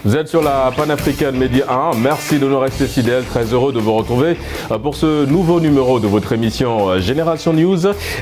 Vous êtes sur la Panafricaine Média 1. Merci de nous rester fidèles. Très heureux de vous retrouver pour ce nouveau numéro de votre émission Génération News.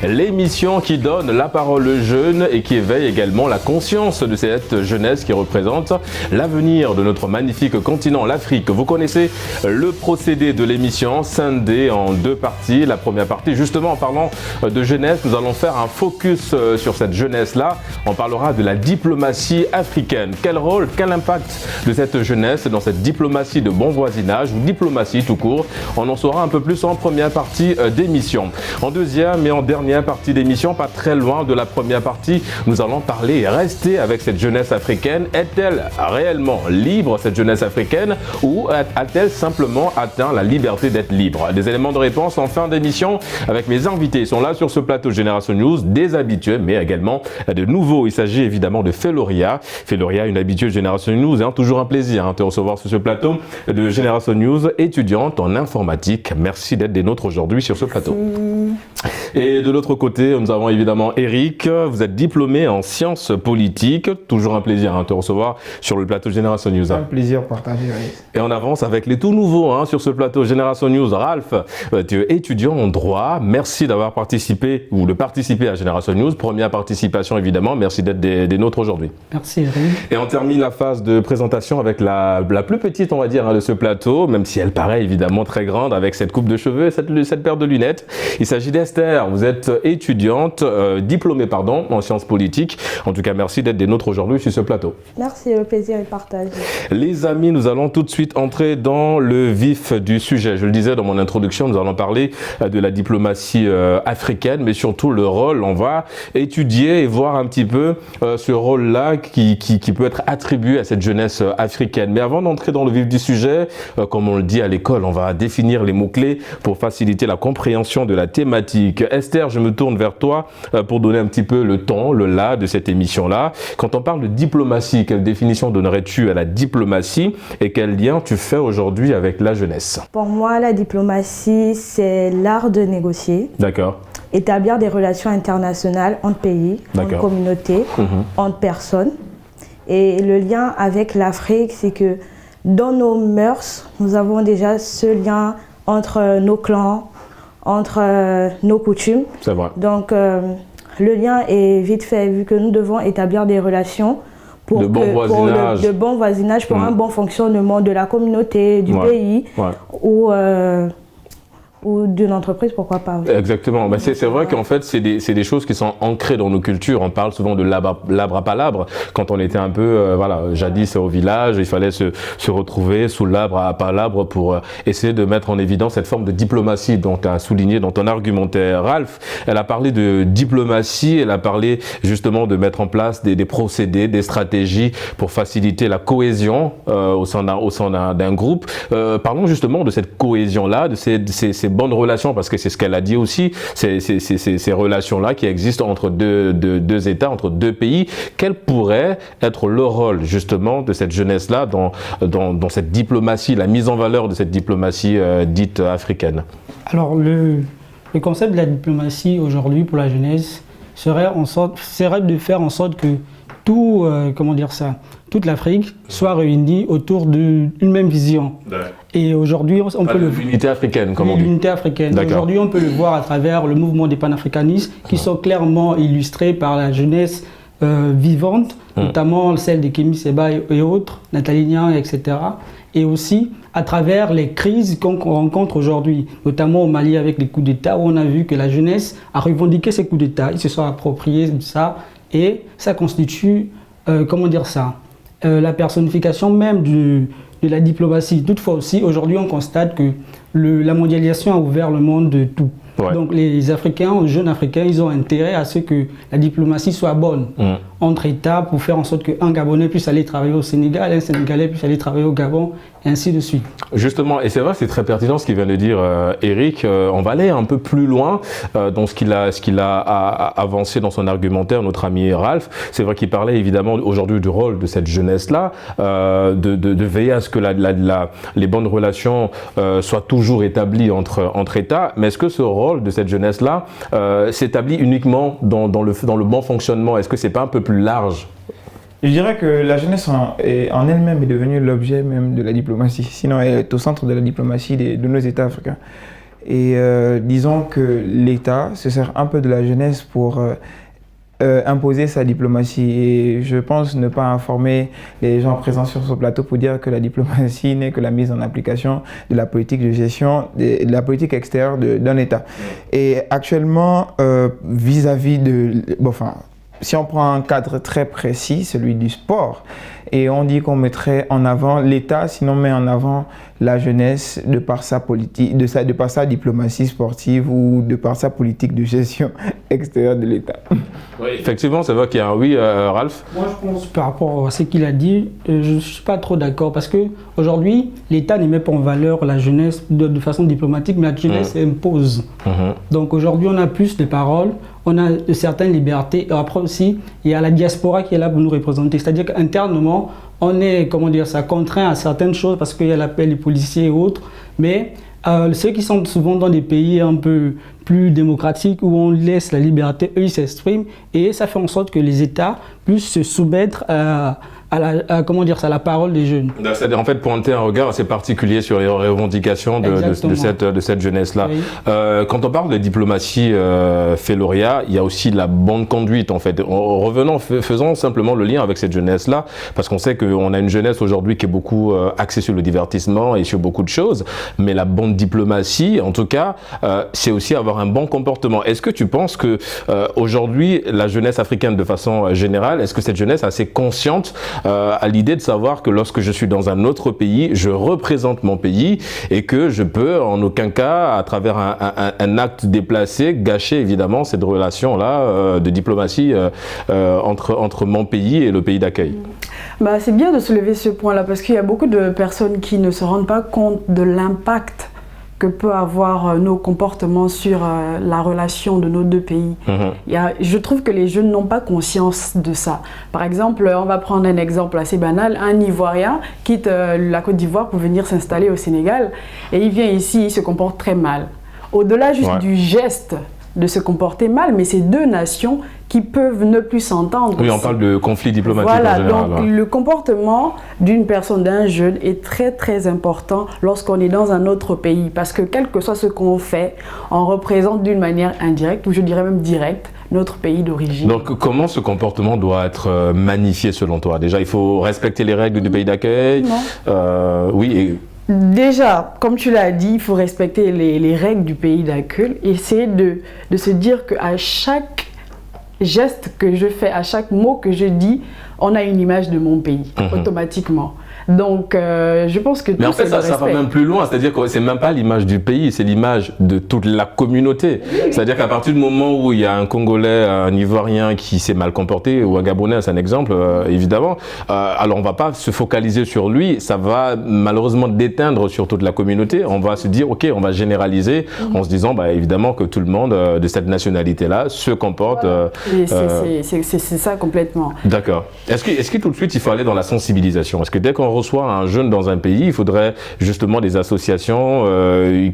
L'émission qui donne la parole aux jeunes et qui éveille également la conscience de cette jeunesse qui représente l'avenir de notre magnifique continent, l'Afrique. Vous connaissez le procédé de l'émission, scindé en deux parties. La première partie, justement en parlant de jeunesse, nous allons faire un focus sur cette jeunesse-là. On parlera de la diplomatie africaine. Quel rôle, quel impact de cette jeunesse dans cette diplomatie de bon voisinage ou diplomatie tout court. On en saura un peu plus en première partie d'émission. En deuxième et en dernière partie d'émission, pas très loin de la première partie, nous allons parler et rester avec cette jeunesse africaine. Est-elle réellement libre, cette jeunesse africaine, ou a-t-elle simplement atteint la liberté d'être libre? Des éléments de réponse en fin d'émission avec mes invités. Ils sont là sur ce plateau Génération News, des habitués, mais également de nouveaux. Il s'agit évidemment de Feloria. Feloria, une habituée de Génération News, hein, toujours un plaisir de te recevoir sur ce plateau de Génération News, étudiante en informatique. Merci d'être des nôtres aujourd'hui sur ce plateau. Et de l'autre côté, nous avons évidemment Eric. Vous êtes diplômé en sciences politiques. Toujours un plaisir de te recevoir sur le plateau Génération News. Un plaisir partagé. Et on avance avec les tout nouveaux sur ce plateau Génération News. Ralph, tu es étudiant en droit. Merci d'avoir participé ou de participer à Génération News. Première participation évidemment. Merci d'être des nôtres aujourd'hui. Merci Eric. Et on termine la phase de présentation avec la plus petite, on va dire, de ce plateau, même si elle paraît évidemment très grande avec cette coupe de cheveux et cette paire de lunettes. Il s'agit d'Esther. Vous êtes étudiante, diplômée en sciences politiques. En tout cas, merci d'être des nôtres aujourd'hui sur ce plateau. Merci, le plaisir est partagé. Les amis, nous allons tout de suite entrer dans le vif du sujet. Je le disais dans mon introduction, nous allons parler de la diplomatie africaine, mais surtout le rôle. On va étudier et voir un petit peu ce rôle-là qui peut être attribué à cette jeunesse africaine. Mais avant d'entrer dans le vif du sujet, comme on le dit à l'école, on va définir les mots-clés pour faciliter la compréhension de la thématique. Esther, je me tourne vers toi pour donner un petit peu le ton, le là de cette émission-là. Quand on parle de diplomatie, quelle définition donnerais-tu à la diplomatie et quel lien tu fais aujourd'hui avec la jeunesse? Pour moi, la diplomatie, c'est l'art de négocier. D'accord. Établir des relations internationales entre pays, entre communautés, entre personnes. Et le lien avec l'Afrique, c'est que dans nos mœurs, nous avons déjà ce lien entre nos clans, entre nos coutumes. C'est vrai. Donc, le lien est vite fait, vu que nous devons établir des relations de bon voisinage, pour un bon fonctionnement de la communauté, du pays ou d'une entreprise, pourquoi pas. Exactement. Ben c'est vrai qu'en fait, c'est des choses qui sont ancrées dans nos cultures. On parle souvent de labre à palabre. Quand on était un peu, jadis au village, il fallait se retrouver sous l'arbre à palabre pour essayer de mettre en évidence cette forme de diplomatie dont tu as souligné dans ton argumentaire. Ralph, elle a parlé de diplomatie, elle a parlé justement de mettre en place des procédés, des stratégies pour faciliter la cohésion au sein d'un groupe. Parlons justement de cette cohésion-là, de ces bonnes relations, parce que c'est ce qu'elle a dit aussi, ces relations-là qui existent entre deux États, entre deux pays. Quel pourrait être le rôle justement de cette jeunesse-là dans cette diplomatie, la mise en valeur de cette diplomatie dite africaine? Alors le concept de la diplomatie aujourd'hui pour la jeunesse serait de faire en sorte que toute l'Afrique soit réunie autour d'une même vision. Et aujourd'hui, on peut l'unité africaine, comme on dit. L'unité africaine. Aujourd'hui, on peut le voir à travers le mouvement des panafricanistes qui sont clairement illustrés par la jeunesse vivante, notamment celle de Kémy Séba et autres, Nathalie Niang, etc. Et aussi à travers les crises qu'on rencontre aujourd'hui, notamment au Mali avec les coups d'État, où on a vu que la jeunesse a revendiqué ces coups d'État, ils se sont appropriés de ça, et ça constitue, la personnification même de la diplomatie. Toutefois aussi, aujourd'hui, on constate que la mondialisation a ouvert le monde de tout. Ouais. Donc les Africains, les jeunes Africains, ils ont intérêt à ce que la diplomatie soit bonne entre États pour faire en sorte qu'un Gabonais puisse aller travailler au Sénégal, un Sénégalais puisse aller travailler au Gabon, et ainsi de suite. Justement, et c'est vrai, c'est très pertinent ce qu'il vient de dire Eric. On va aller un peu plus loin dans ce qu'il a avancé dans son argumentaire, notre ami Ralph. C'est vrai qu'il parlait évidemment aujourd'hui du rôle de cette jeunesse-là, de veiller à ce que les bonnes relations soient toujours établies entre États. Mais est-ce que ce rôle de cette jeunesse-là s'établit uniquement dans le bon fonctionnement? Est-ce que c'est pas un peu plus large? Je dirais que la jeunesse en elle-même est devenue l'objet même de la diplomatie. Sinon, elle est au centre de la diplomatie de nos États africains. Et disons que l'État se sert un peu de la jeunesse pour imposer sa diplomatie. Et je pense ne pas informer les gens présents sur ce plateau pour dire que la diplomatie n'est que la mise en application de la politique de gestion, de la politique extérieure d'un État. Et actuellement, vis-à-vis de... si on prend un cadre très précis, celui du sport, et on dit qu'on mettrait en avant l'État, sinon on met en avant la jeunesse de par sa politique, de par sa diplomatie sportive ou de par sa politique de gestion extérieure de l'État. Oui, effectivement, c'est vrai qu'il y a un oui, Ralph. Moi, je pense par rapport à ce qu'il a dit, je ne suis pas trop d'accord parce qu'aujourd'hui, l'État ne met pas en valeur la jeunesse de façon diplomatique, mais la jeunesse impose. Donc aujourd'hui, on a plus de paroles, on a de certaines libertés. Et après aussi, il y a la diaspora qui est là pour nous représenter. C'est-à-dire qu'internement, on est, contraint à certaines choses parce qu'il y a l'appel des policiers et autres. Mais ceux qui sont souvent dans des pays un peu plus démocratiques où on laisse la liberté, eux ils s'expriment et ça fait en sorte que les États puissent se soumettre à la parole des jeunes. C'est-à-dire en fait pointer un regard assez particulier sur les revendications de cette jeunesse-là. Oui. Quand on parle de diplomatie, Féloria, il y a aussi la bonne conduite en fait. Faisons simplement le lien avec cette jeunesse-là, parce qu'on sait qu'on a une jeunesse aujourd'hui qui est beaucoup axée sur le divertissement et sur beaucoup de choses, mais la bonne diplomatie, en tout cas, c'est aussi avoir un bon comportement. Est-ce que tu penses que aujourd'hui, la jeunesse africaine de façon générale, est-ce que cette jeunesse est assez consciente à l'idée de savoir que lorsque je suis dans un autre pays, je représente mon pays et que je peux en aucun cas, à travers un acte déplacé, gâcher évidemment cette relation-là de diplomatie entre mon pays et le pays d'accueil. C'est bien de soulever ce point-là parce qu'il y a beaucoup de personnes qui ne se rendent pas compte de l'impact que peut avoir nos comportements sur la relation de nos deux pays. Je trouve que les jeunes n'ont pas conscience de ça. Par exemple, on va prendre un exemple assez banal. Un Ivoirien quitte la Côte d'Ivoire pour venir s'installer au Sénégal et il vient ici, il se comporte très mal. Au-delà juste du geste de se comporter mal, mais c'est deux nations qui peuvent ne plus s'entendre. Oui, on parle de conflit diplomatique en général. Donc le comportement d'une personne, d'un jeune est très très important lorsqu'on est dans un autre pays parce que quel que soit ce qu'on fait, on représente d'une manière indirecte ou je dirais même directe notre pays d'origine. Donc comment ce comportement doit être magnifié selon toi? Déjà, il faut respecter les règles du pays d'accueil. Déjà, comme tu l'as dit, il faut respecter les règles du pays d'accueil et essayer de se dire qu'à chaque geste que je fais, à chaque mot que je dis, on a une image de mon pays, automatiquement. Donc, je pense que... Mais en fait, ça va même plus loin, c'est-à-dire que c'est même pas l'image du pays, c'est l'image de toute la communauté. C'est-à-dire qu'à partir du moment où il y a un Congolais, un Ivoirien qui s'est mal comporté, ou un Gabonais, c'est un exemple, évidemment, alors on va pas se focaliser sur lui, ça va malheureusement déteindre sur toute la communauté. On va se dire, ok, on va généraliser en se disant, évidemment, que tout le monde de cette nationalité-là se comporte... C'est ça complètement. D'accord. Est-ce que tout de suite, il faut aller dans la sensibilisation? Est-ce que dès qu'on reçoit un jeune dans un pays, il faudrait justement des associations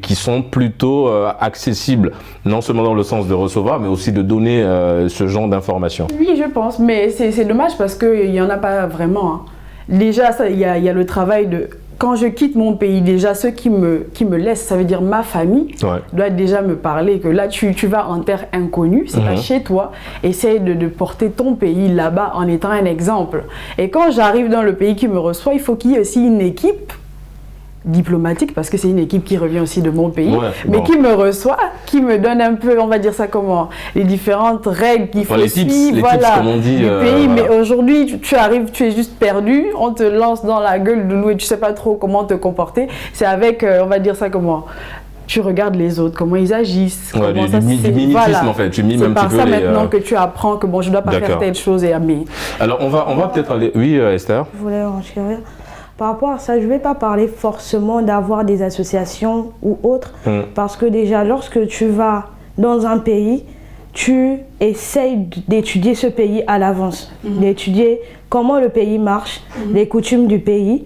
qui sont plutôt accessibles, non seulement dans le sens de recevoir, mais aussi de donner ce genre d'informations? Oui, je pense, mais c'est dommage parce qu'il n'y en a pas vraiment. Déjà, il y a le travail de... Quand je quitte mon pays, déjà, ceux qui me laissent, ça veut dire ma famille, doivent déjà me parler que là, tu vas en terre inconnue, c'est pas chez toi. Essaye de porter ton pays là-bas en étant un exemple. Et quand j'arrive dans le pays qui me reçoit, il faut qu'il y ait aussi une équipe diplomatique, parce que c'est une équipe qui revient aussi de mon pays, mais qui me reçoit, qui me donne un peu, on va dire ça comment, les différentes règles qu'il faut suivre, tips, comme on dit, du pays. Mais aujourd'hui, tu arrives, tu es juste perdu, on te lance dans la gueule de loup et tu sais pas trop comment te comporter. C'est avec, on va dire ça comment, tu regardes les autres, comment ils agissent. Du mimétisme en fait, tu mimes un petit peu. C'est par ça maintenant que tu apprends que bon, je dois pas faire telle chose et aimer. Alors on va peut-être aller, oui Esther. Je voulais enchérir. Par rapport à ça, je ne vais pas parler forcément d'avoir des associations ou autres, parce que déjà, lorsque tu vas dans un pays, tu essayes d'étudier ce pays à l'avance, d'étudier comment le pays marche, les coutumes du pays,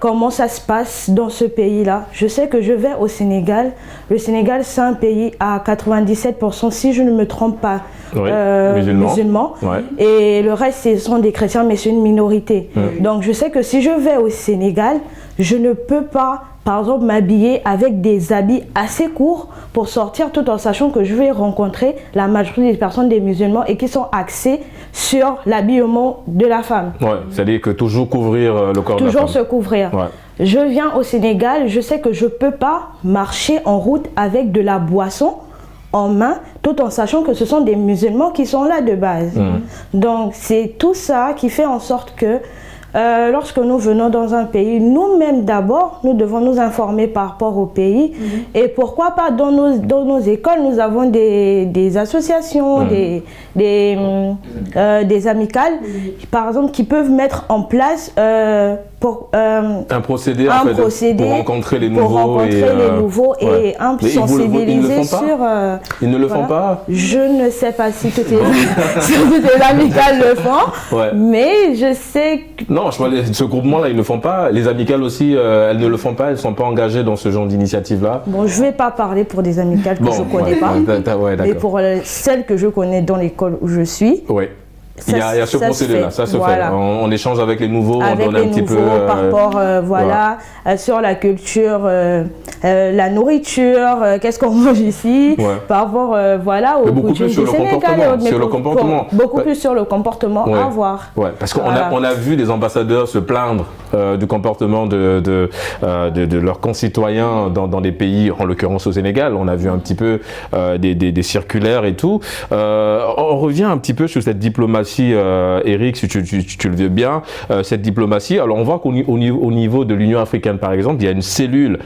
comment ça se passe dans ce pays-là. Je sais que je vais au Sénégal. Le Sénégal, c'est un pays à 97%, si je ne me trompe pas, musulmans. Et le reste, ce sont des chrétiens, mais c'est une minorité. Donc je sais que si je vais au Sénégal, je ne peux pas, par exemple, m'habiller avec des habits assez courts pour sortir, tout en sachant que je vais rencontrer la majorité des personnes des musulmans et qui sont axés sur l'habillement de la femme. C'est-à-dire que toujours couvrir le corps de la femme. Toujours se couvrir. Je viens au Sénégal, je sais que je ne peux pas marcher en route avec de la boisson en main, tout en sachant que ce sont des musulmans qui sont là de base. Donc c'est tout ça qui fait en sorte que lorsque nous venons dans un pays, nous-mêmes d'abord, nous devons nous informer par rapport au pays. Et pourquoi pas dans nos écoles, nous avons des associations, des amicales, par exemple, qui peuvent mettre en place un procédé pour rencontrer les nouveaux et sensibiliser sur... Ils ne le font pas? Je ne sais pas si toutes les amicales le font, mais je sais que... Non, je parlais de ce groupement-là, ils ne le font pas. Les amicales aussi, elles ne le font pas, elles ne sont pas engagées dans ce genre d'initiative-là. Bon, je ne vais pas parler pour des amicales que je ne connais pas, mais pour celles que je connais dans l'école où je suis. Il y a ce procédé-là, ça se fait. On échange avec les nouveaux, on donne un petit peu... par rapport, sur la culture, la nourriture, qu'est-ce qu'on mange ici, par rapport, aux coutumes du Sénégal. Sur le comportement. Beaucoup plus sur le comportement à voir. Parce qu'on a vu des ambassadeurs se plaindre du comportement de leurs concitoyens dans des pays, en l'occurrence au Sénégal. On a vu un petit peu des circulaires et tout. On revient un petit peu sur cette diplomatie, Eric, si tu le veux bien, cette diplomatie. Alors on voit qu'au niveau de l'Union africaine, par exemple, il y a une cellule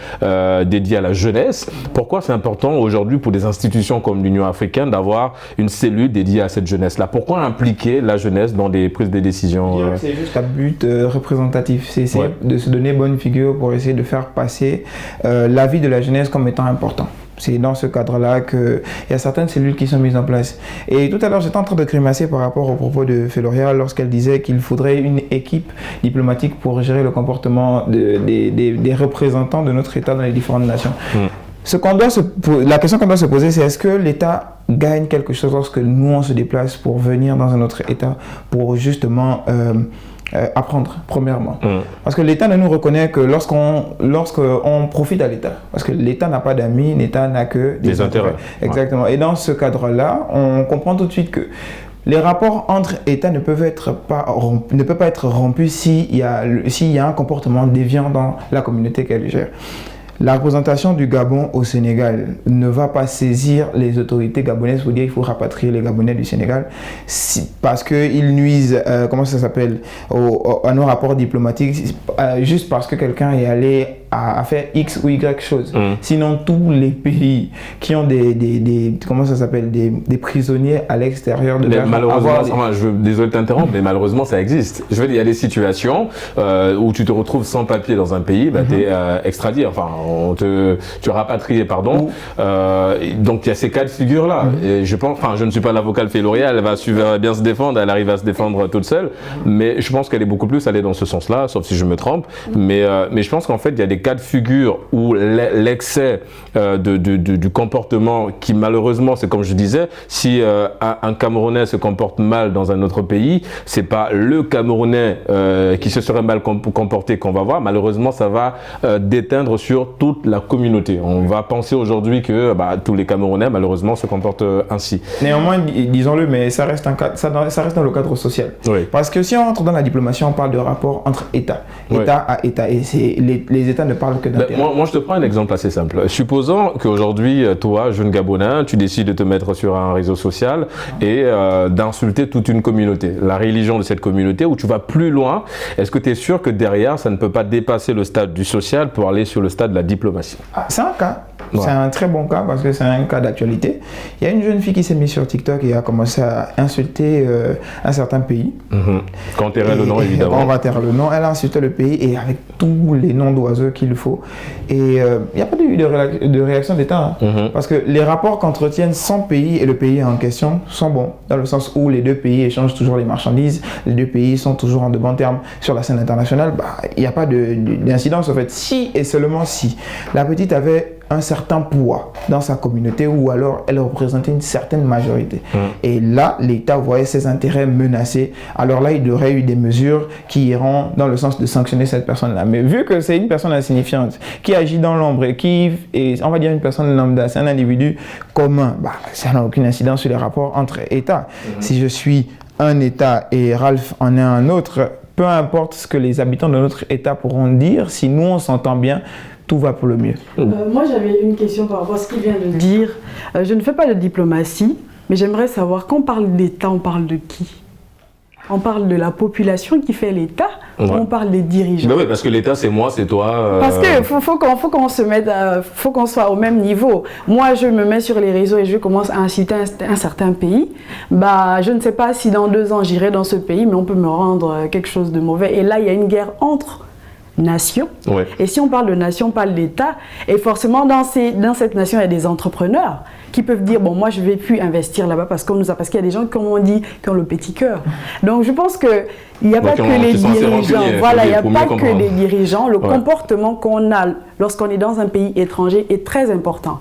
dédiée à la jeunesse. Pourquoi c'est important aujourd'hui pour des institutions comme l'Union africaine d'avoir une cellule dédiée à cette jeunesse-là? Pourquoi impliquer la jeunesse dans des prises de décision? C'est juste un but représentatif. C'est essayer de se donner bonne figure pour essayer de faire passer l'avis de la jeunesse comme étant important. C'est dans ce cadre-là qu'il y a certaines cellules qui sont mises en place. Et tout à l'heure, j'étais en train de grimacer par rapport au propos de Féloria lorsqu'elle disait qu'il faudrait une équipe diplomatique pour gérer le comportement des représentants de notre État dans les différentes nations. La question qu'on doit se poser, c'est est-ce que l'État gagne quelque chose lorsque nous, on se déplace pour venir dans un autre État pour justement... apprendre, premièrement. Parce que l'État ne nous reconnaît que lorsqu'on profite à l'État. Parce que l'État n'a pas d'amis, l'État n'a que des intérêts. Exactement. Et dans ce cadre-là, on comprend tout de suite que les rapports entre États ne peuvent pas être rompus s'il y a un comportement déviant dans la communauté qu'elle gère. La représentation du Gabon au Sénégal ne va pas saisir les autorités gabonaises pour dire qu'il faut rapatrier les Gabonais du Sénégal parce qu'ils nuisent, à nos rapports diplomatiques, juste parce que quelqu'un est allé à faire X ou Y choses. Sinon, tous les pays qui ont des prisonniers à l'extérieur de leur malheureusement, désolé de t'interrompre, mais malheureusement, ça existe. Je veux dire, il y a des situations où tu te retrouves sans papier dans un pays, tu es extradé, tu es rapatrié, pardon. Donc, il y a ces cas de figure-là. Et je ne suis pas l'avocat de Féloria, elle va bien se défendre, elle arrive à se défendre toute seule, mais je pense qu'elle est beaucoup plus allée dans ce sens-là, sauf si je me trompe. Mais je pense qu'en fait, il y a des cas de figure où l'excès du comportement qui malheureusement, c'est comme je disais, si un Camerounais se comporte mal dans un autre pays, c'est pas le Camerounais qui se serait mal comporté qu'on va voir, malheureusement ça va déteindre sur toute la communauté. On va penser aujourd'hui que tous les Camerounais malheureusement se comportent ainsi. Néanmoins, disons-le, mais ça reste dans le cadre social. Parce que si on entre dans la diplomatie, on parle de rapport entre États, État à État, et les États ne parlent que d'intérêt. Moi, je te prends un exemple assez simple. Supposons qu'aujourd'hui, toi, jeune Gabonais, tu décides de te mettre sur un réseau social et d'insulter toute une communauté, la religion de cette communauté, où tu vas plus loin. Est-ce que tu es sûr que derrière, ça ne peut pas dépasser le stade du social pour aller sur le stade de la diplomatie? C'est un cas. C'est un très bon cas parce que c'est un cas d'actualité. Il y a une jeune fille qui s'est mise sur TikTok et a commencé à insulter un certain pays. Quand on taira le nom, évidemment. On va taire le nom. Elle a insulté le pays et avec tous les noms d'oiseaux qu'il faut. Et il n'y a pas eu de réaction d'État. Parce que les rapports qu'entretiennent 100 pays et le pays en question sont bons. Dans le sens où les deux pays échangent toujours les marchandises. Les deux pays sont toujours en de bons termes sur la scène internationale. Il n'y a pas d'incidence en fait. Si et seulement si la petite avait un certain poids dans sa communauté ou alors elle représentait une certaine majorité. Et là, l'État voyait ses intérêts menacés. Alors là, il y aurait eu des mesures qui iront dans le sens de sanctionner cette personne-là. Mais vu que c'est une personne insignifiante qui agit dans l'ombre et qui est, on va dire, une personne lambda, c'est un individu commun, ça n'a aucune incidence sur les rapports entre États. Si je suis un État et Ralph en est un autre, peu importe ce que les habitants de notre État pourront dire, si nous on s'entend bien, tout va pour le mieux. Moi j'avais une question par rapport à ce qu'il vient de dire. Je ne fais pas de diplomatie, mais j'aimerais savoir, quand on parle d'État, on parle de qui? On parle de la population qui fait l'État, ou on parle des dirigeants? Oui, parce que l'État c'est moi, c'est toi. Parce que faut qu'on se mette, faut qu'on soit au même niveau. Moi je me mets sur les réseaux et je commence à inciter un certain pays. Je ne sais pas si dans 2 ans j'irai dans ce pays, mais on peut me rendre quelque chose de mauvais. Et là il y a une guerre entre nation. Et si on parle de nation, on parle d'État. Et forcément, dans cette nation, il y a des entrepreneurs qui peuvent dire, bon, moi, je ne vais plus investir là-bas parce qu'il y a des gens, comme on dit, qui ont le petit cœur. Donc, je pense qu'il n'y a pas que les dirigeants. Voilà, il n'y a pas que les dirigeants. Le comportement qu'on a lorsqu'on est dans un pays étranger est très important.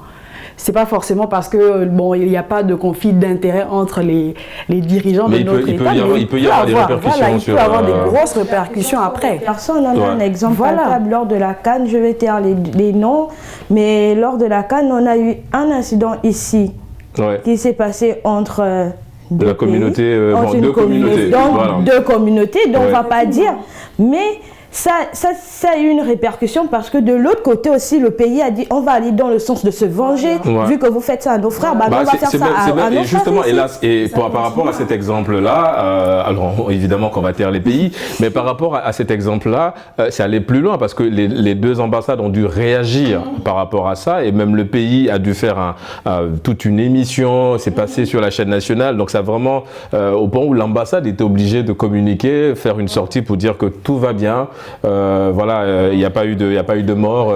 C'est pas forcément parce que il n'y a pas de conflit d'intérêt entre les dirigeants de notre État. Il peut y avoir des répercussions. Voilà, il peut y avoir des grosses répercussions après. Personne en a un exemple palpable lors de la CAN. Je vais taire les noms, mais lors de la CAN, on a eu un incident ici qui s'est passé entre deux communautés, deux communautés, donc on ne va pas dire, mais ça a eu une répercussion parce que de l'autre côté aussi, le pays a dit on va aller dans le sens de se venger, vu que vous faites ça à nos frères, on va faire ça à nos justement, frères. Par rapport à cet exemple-là, alors évidemment qu'on va taire les pays, mais par rapport à cet exemple-là, c'est aller plus loin parce que les 2 ambassades ont dû réagir par rapport à ça et même le pays a dû faire toute une émission, c'est passé sur la chaîne nationale, donc ça vraiment au point où l'ambassade était obligée de communiquer, faire une sortie pour dire que tout va bien. Il n'y a pas eu de mort.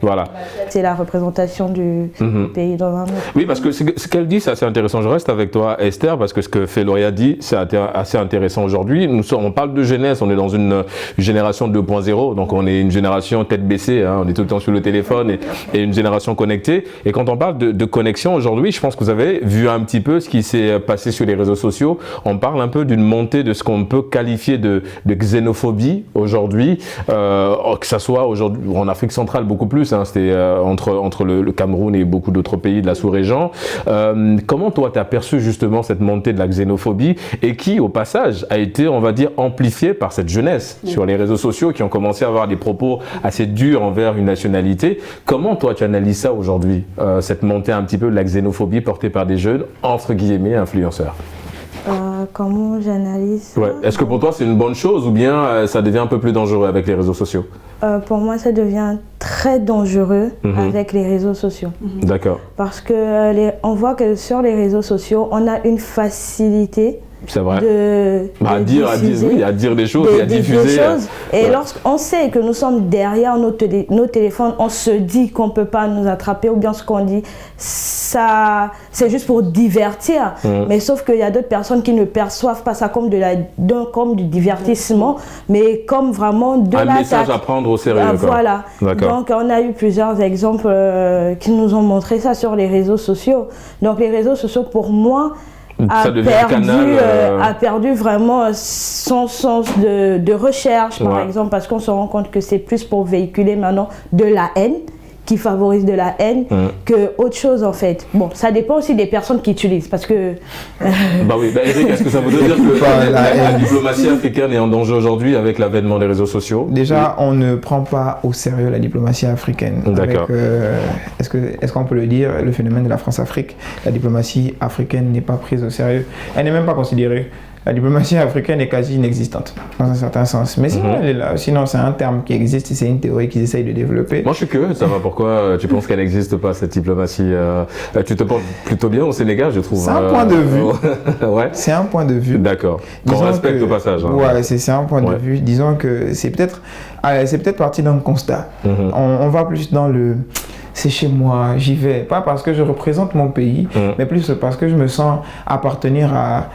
Voilà. C'est la représentation du pays dans un autre. Oui, parce que ce qu'elle dit, c'est assez intéressant. Je reste avec toi, Esther, parce que ce que Féloria dit, c'est assez intéressant aujourd'hui. On parle de jeunesse, on est dans une génération 2.0, donc on est une génération tête baissée, on est tout le temps sur le téléphone et une génération connectée. Et quand on parle de connexion aujourd'hui, je pense que vous avez vu un petit peu ce qui s'est passé sur les réseaux sociaux. On parle un peu d'une montée de ce qu'on peut qualifier de xénophobie aujourd'hui. Que ça soit aujourd'hui en Afrique centrale beaucoup plus, c'était entre le Cameroun et beaucoup d'autres pays de la sous-région. Comment toi tu as perçu justement cette montée de la xénophobie et qui au passage a été, on va dire, amplifiée par cette jeunesse sur les réseaux sociaux qui ont commencé à avoir des propos assez durs envers une nationalité. Comment toi tu analyses ça aujourd'hui, cette montée un petit peu de la xénophobie portée par des jeunes entre guillemets influenceurs? Comment j'analyse ça? Est-ce que pour toi c'est une bonne chose ou bien ça devient un peu plus dangereux avec les réseaux sociaux? Pour moi ça devient très dangereux avec les réseaux sociaux. D'accord. Parce que on voit que sur les réseaux sociaux on a une facilité c'est vrai. à dire des choses et à diffuser. Et lorsqu'on sait que nous sommes derrière nos téléphones, on se dit qu'on ne peut pas nous attraper ou bien ce qu'on dit, ça, c'est juste pour divertir. Mais sauf qu'il y a d'autres personnes qui ne perçoivent pas ça comme du divertissement, mais comme vraiment de l'attaque. Un message à prendre au sérieux. Voilà. Donc on a eu plusieurs exemples qui nous ont montré ça sur les réseaux sociaux. Donc les réseaux sociaux pour moi, a perdu vraiment son sens de recherche, par exemple, parce qu'on se rend compte que c'est plus pour véhiculer maintenant de la haine, qui favorise de la haine, que autre chose en fait. Bon, ça dépend aussi des personnes qui utilisent, parce que... Eric, est-ce que ça veut dire que la diplomatie africaine est en danger aujourd'hui avec l'avènement des réseaux sociaux? Déjà, on ne prend pas au sérieux la diplomatie africaine. D'accord. Est-ce qu'on peut le dire, le phénomène de la France-Afrique, la diplomatie africaine n'est pas prise au sérieux. Elle n'est même pas considérée. la diplomatie africaine est quasi inexistante, dans un certain sens. Mais sinon, elle est là. Sinon, c'est un terme qui existe et c'est une théorie qu'ils essayent de développer. Moi, je suis curieux de savoir pourquoi tu penses qu'elle n'existe pas, cette diplomatie. Tu te portes plutôt bien au Sénégal, je trouve. C'est un point de vue. Ouais. C'est un point de vue. D'accord. Qu'on respecte au passage. Hein. Ouais, c'est un point de vue. Disons que c'est peut-être parti d'un constat. On va plus dans le... C'est chez moi, j'y vais. Pas parce que je représente mon pays, mais plus parce que je me sens appartenir à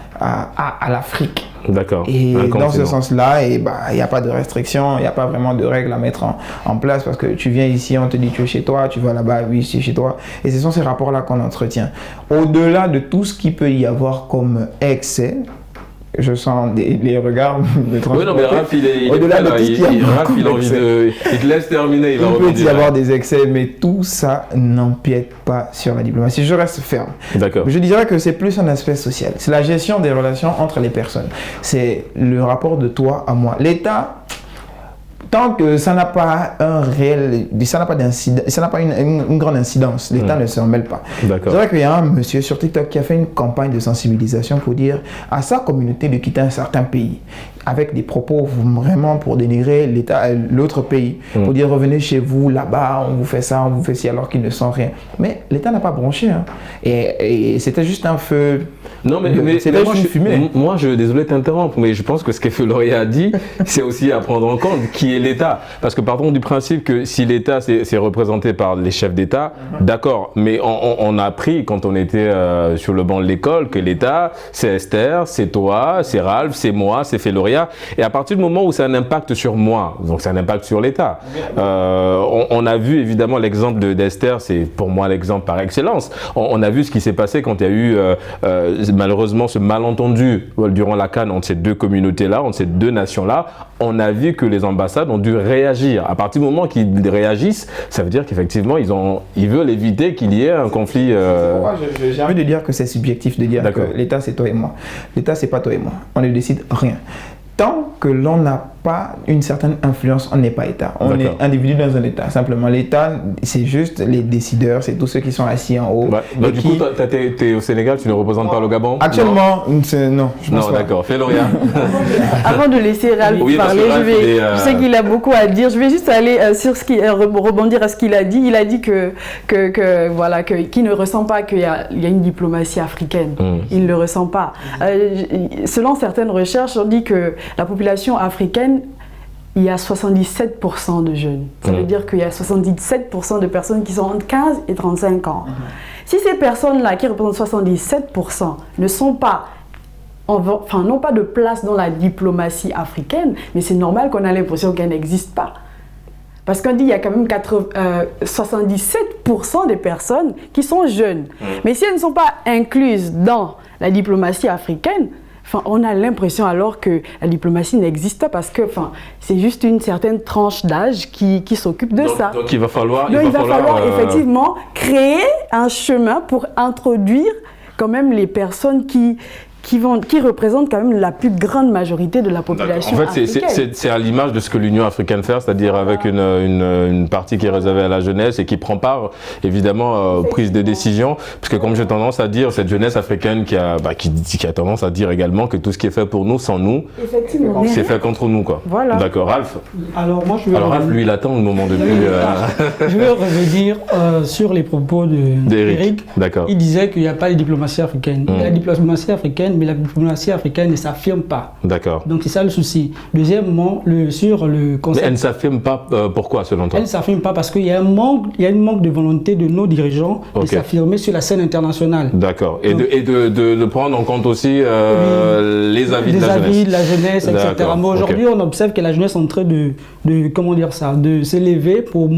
l'Afrique. D'accord. Et dans ce sens-là, il n'y a pas de restrictions, il n'y a pas vraiment de règles à mettre en place parce que tu viens ici, on te dit tu es chez toi, tu vas là-bas, oui, c'est chez toi. Et ce sont ces rapports-là qu'on entretient. Au-delà de tout ce qu'il peut y avoir comme excès, je sens les regards de oui, non, mais Raph, au-delà de tout ce qu'il y a envie de... Il te laisse terminer, il va rebondir. Il peut y avoir des excès, mais tout ça n'empiète pas sur la diplomatie. Je reste ferme. D'accord. Je dirais que c'est plus un aspect social. C'est la gestion des relations entre les personnes. C'est le rapport de toi à moi. L'État... Tant que ça n'a pas une grande incidence, l'État ne s'en mêle pas. C'est vrai qu'il y a un monsieur sur TikTok qui a fait une campagne de sensibilisation pour dire à sa communauté de quitter un certain pays, avec des propos vraiment pour dénigrer l'autre pays, pour dire revenez chez vous, là-bas, on vous fait ça, on vous fait ci, alors qu'ils ne sont rien. Mais l'État n'a pas bronché. Hein. Et c'était juste un feu. Non, mais c'était juste une fumée. Moi, désolé de t'interrompre, mais je pense que ce que Feloria a dit, c'est aussi à prendre en compte qui est l'État. Parce que partons du principe que si l'État c'est représenté par les chefs d'État, d'accord, mais on a appris quand on était sur le banc de l'école que l'État, c'est Esther, c'est toi, c'est Ralph, c'est moi, c'est Feloria. Et à partir du moment où ça a un impact sur moi, donc ça a un impact sur l'État. On a vu évidemment l'exemple d'Esther, c'est pour moi l'exemple par excellence. On a vu ce qui s'est passé quand il y a eu malheureusement ce malentendu durant la CAN entre ces deux communautés-là, entre ces deux nations-là. On a vu que les ambassades ont dû réagir. À partir du moment qu'ils réagissent, ça veut dire qu'effectivement, ils veulent éviter qu'il y ait un conflit. J'ai envie de dire que c'est subjectif de dire que l'État, c'est toi et moi. L'État, c'est pas toi et moi. On ne décide rien. Tant que l'on n'a pas une certaine influence, on n'est pas État. On est individu dans un État. Simplement, l'État, c'est juste les décideurs, c'est tous ceux qui sont assis en haut. Du coup, tu es au Sénégal, tu ne représentes pas le Gabon? Actuellement, non, je pense pas. Non, d'accord. Fais Lauria. Avant de laisser Ralph parler, je sais qu'il a beaucoup à dire. Je vais juste aller sur rebondir à ce qu'il a dit. Il a dit qu'il ne ressent pas qu'il y a une diplomatie africaine. Il ne le ressent pas. Selon certaines recherches, on dit que la population africaine, il y a 77% de jeunes. Ça veut dire qu'il y a 77% de personnes qui sont entre 15 et 35 ans. Si ces personnes-là, qui représentent 77%, n'ont pas de place dans la diplomatie africaine, mais c'est normal qu'on a l'impression qu'elle n'existe pas. Parce qu'on dit qu'il y a quand même 77% des personnes qui sont jeunes. Mais si elles ne sont pas incluses dans la diplomatie africaine, on a l'impression alors que la diplomatie n'existe pas parce que c'est juste une certaine tranche d'âge qui s'occupe de ça. Donc il va falloir effectivement créer un chemin pour introduire quand même les personnes qui représentent quand même la plus grande majorité de la population africaine. C'est à l'image de ce que l'Union africaine fait, c'est-à-dire avec une partie qui est réservée à la jeunesse et qui prend part évidemment aux prises de décision, parce que comme j'ai tendance à dire, cette jeunesse africaine qui a tendance à dire également que tout ce qui est fait pour nous, sans nous, c'est fait contre nous, quoi. Voilà. D'accord, Ralph. Alors Ralph, lui, il attend le moment de plus. Je vais revenir sur les propos d'Éric. D'accord. Il disait qu'il n'y a pas de diplomatie africaine. Il y a la diplomatie africaine, mais la diplomatie africaine ne s'affirme pas. D'accord. Donc c'est ça le souci. Deuxièmement, sur le concept... Mais elle ne s'affirme pas, pourquoi selon toi? Elle ne s'affirme pas parce qu'il y a un manque de volonté de nos dirigeants de s'affirmer sur la scène internationale. D'accord. Et de prendre en compte aussi les avis de la jeunesse. Les avis de la jeunesse, etc. Mais aujourd'hui, on observe que la jeunesse est en train de s'élever pour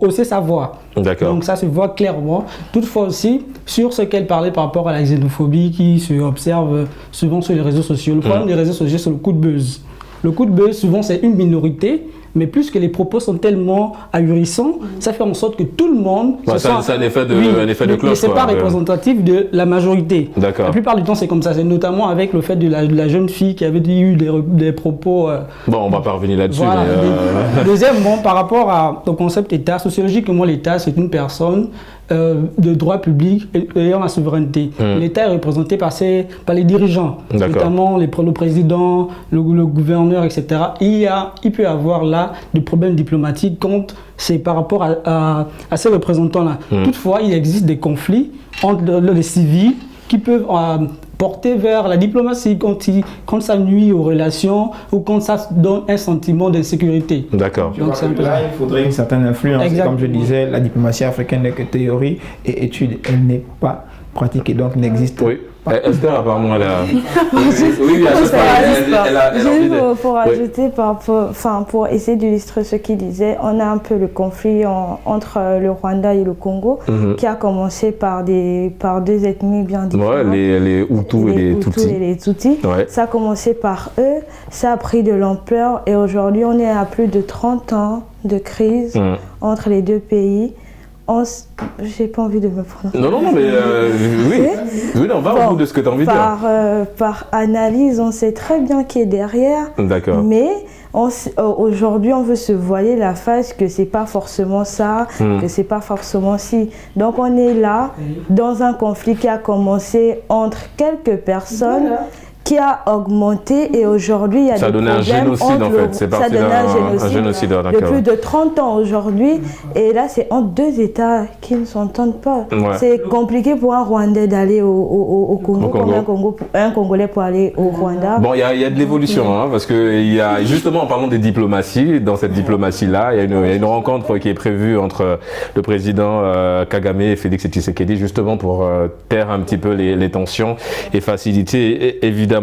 hausser sa voix. D'accord. Donc ça se voit clairement. Toutefois aussi, sur ce qu'elle parlait par rapport à la xénophobie qui se observe souvent sur les réseaux sociaux. Le problème des réseaux sociaux, c'est le coup de buzz. Le coup de buzz, souvent, c'est une minorité, mais plus que les propos sont tellement ahurissants, ça fait en sorte que tout le monde... c'est un effet de cloche. Mais ce n'est pas représentatif de la majorité. D'accord. La plupart du temps, c'est comme ça. C'est notamment avec le fait de la jeune fille qui avait eu des propos... Bon, on va pas revenir là-dessus. Voilà. Mais... Deuxièmement, par rapport au concept État, sociologiquement, l'État, c'est une personne de droit public ayant la souveraineté. L'État est représenté par les dirigeants, notamment le président, le gouverneur, etc. Il peut y avoir là des problèmes diplomatiques quand c'est par rapport à ces représentants-là. Toutefois, il existe des conflits entre les civils qui peuvent porter vers la diplomatie quand ça nuit aux relations ou quand ça donne un sentiment d'insécurité. D'accord. Donc là, il faudrait une certaine influence. Exactement. Comme je disais, la diplomatie africaine n'est que théorie et étude. Elle n'est pas pratique et donc n'existe pas. Esther, apparemment, elle a... Pour ajouter, pour essayer d'illustrer ce qu'il disait, on a un peu le conflit entre le Rwanda et le Congo qui a commencé par deux ethnies bien différentes. Les Hutus et les Tutsis. Ça a commencé par eux, ça a pris de l'ampleur et aujourd'hui on est à plus de 30 ans de crise entre les deux pays. J'ai pas envie de me prononcer. Non, mais oui, on va au bout de ce que tu as envie de dire. Par analyse, on sait très bien qui est derrière. D'accord. Mais aujourd'hui, on veut se voiler la face que c'est pas forcément ça, que c'est pas forcément ci. Donc on est là dans un conflit qui a commencé entre quelques personnes. Qui a augmenté et aujourd'hui il y a ça des problèmes. Ça donnait un génocide en fait, c'est parti d'un génocide de plus de 30 ans aujourd'hui et là c'est entre deux États qui ne s'entendent pas. C'est compliqué pour un Rwandais d'aller au Congo, comme un Congolais pour aller au Rwanda. Bon, il y a de l'évolution parce que il y a justement en parlant des diplomaties, dans cette diplomatie-là, il y a une rencontre qui est prévue entre le président Kagame et Félix Tshisekedi justement pour taire un petit peu les tensions et faciliter évidemment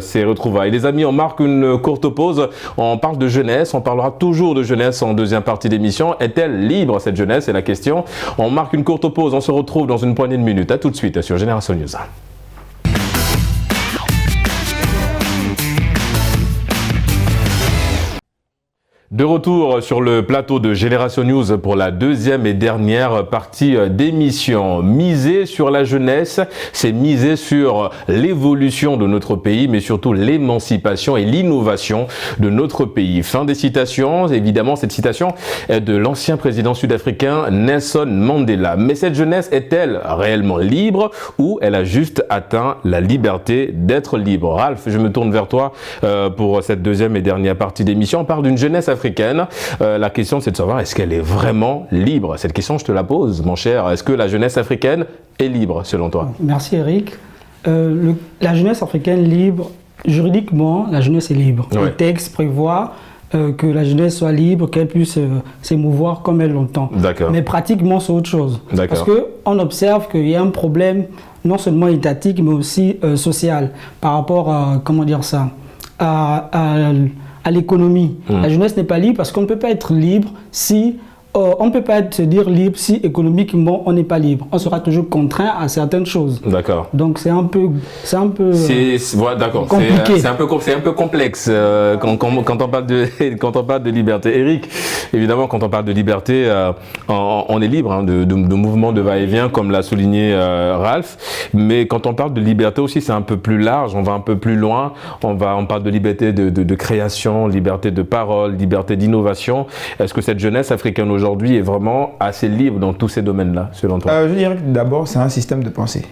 ces retrouvailles. Les amis, on marque une courte pause. On parle de jeunesse. On parlera toujours de jeunesse en deuxième partie d'émission. Est-elle libre cette jeunesse? C'est la question. On marque une courte pause. On se retrouve dans une poignée de minutes. À tout de suite sur Génération News. De retour sur le plateau de Génération News pour la deuxième et dernière partie d'émission. Miser sur la jeunesse, c'est miser sur l'évolution de notre pays, mais surtout l'émancipation et l'innovation de notre pays. Fin des citations. Évidemment, cette citation est de l'ancien président sud-africain Nelson Mandela. Mais cette jeunesse est-elle réellement libre ou elle a juste atteint la liberté d'être libre? Ralph, je me tourne vers toi pour cette deuxième et dernière partie d'émission. On parle d'une jeunesse africaine. La question c'est de savoir est-ce qu'elle est vraiment libre? Cette question je te la pose mon cher, est-ce que la jeunesse africaine est libre selon toi? Merci Eric. La jeunesse africaine libre, juridiquement la jeunesse est libre. Le texte prévoit que la jeunesse soit libre, qu'elle puisse s'émouvoir comme elle l'entend. Mais pratiquement c'est autre chose. Parce qu'on observe qu'il y a un problème non seulement étatique mais aussi social par rapport à, comment dire ça, à l'économie. La jeunesse n'est pas libre parce qu'on ne peut pas être libre si on ne peut pas se dire libre si économiquement on n'est pas libre. On sera toujours contraint à certaines choses. D'accord. Donc c'est un peu d'accord. Compliqué. C'est un peu complexe quand on parle de liberté. Eric, évidemment quand on parle de liberté, on est libre de mouvement de va-et-vient comme l'a souligné Ralph. Mais quand on parle de liberté aussi, c'est un peu plus large. On va un peu plus loin. On parle de liberté de création, liberté de parole, liberté d'innovation. Est-ce que cette jeunesse africaine aujourd'hui est vraiment assez libre dans tous ces domaines-là, selon toi? Je dirais que d'abord, c'est un système de pensée.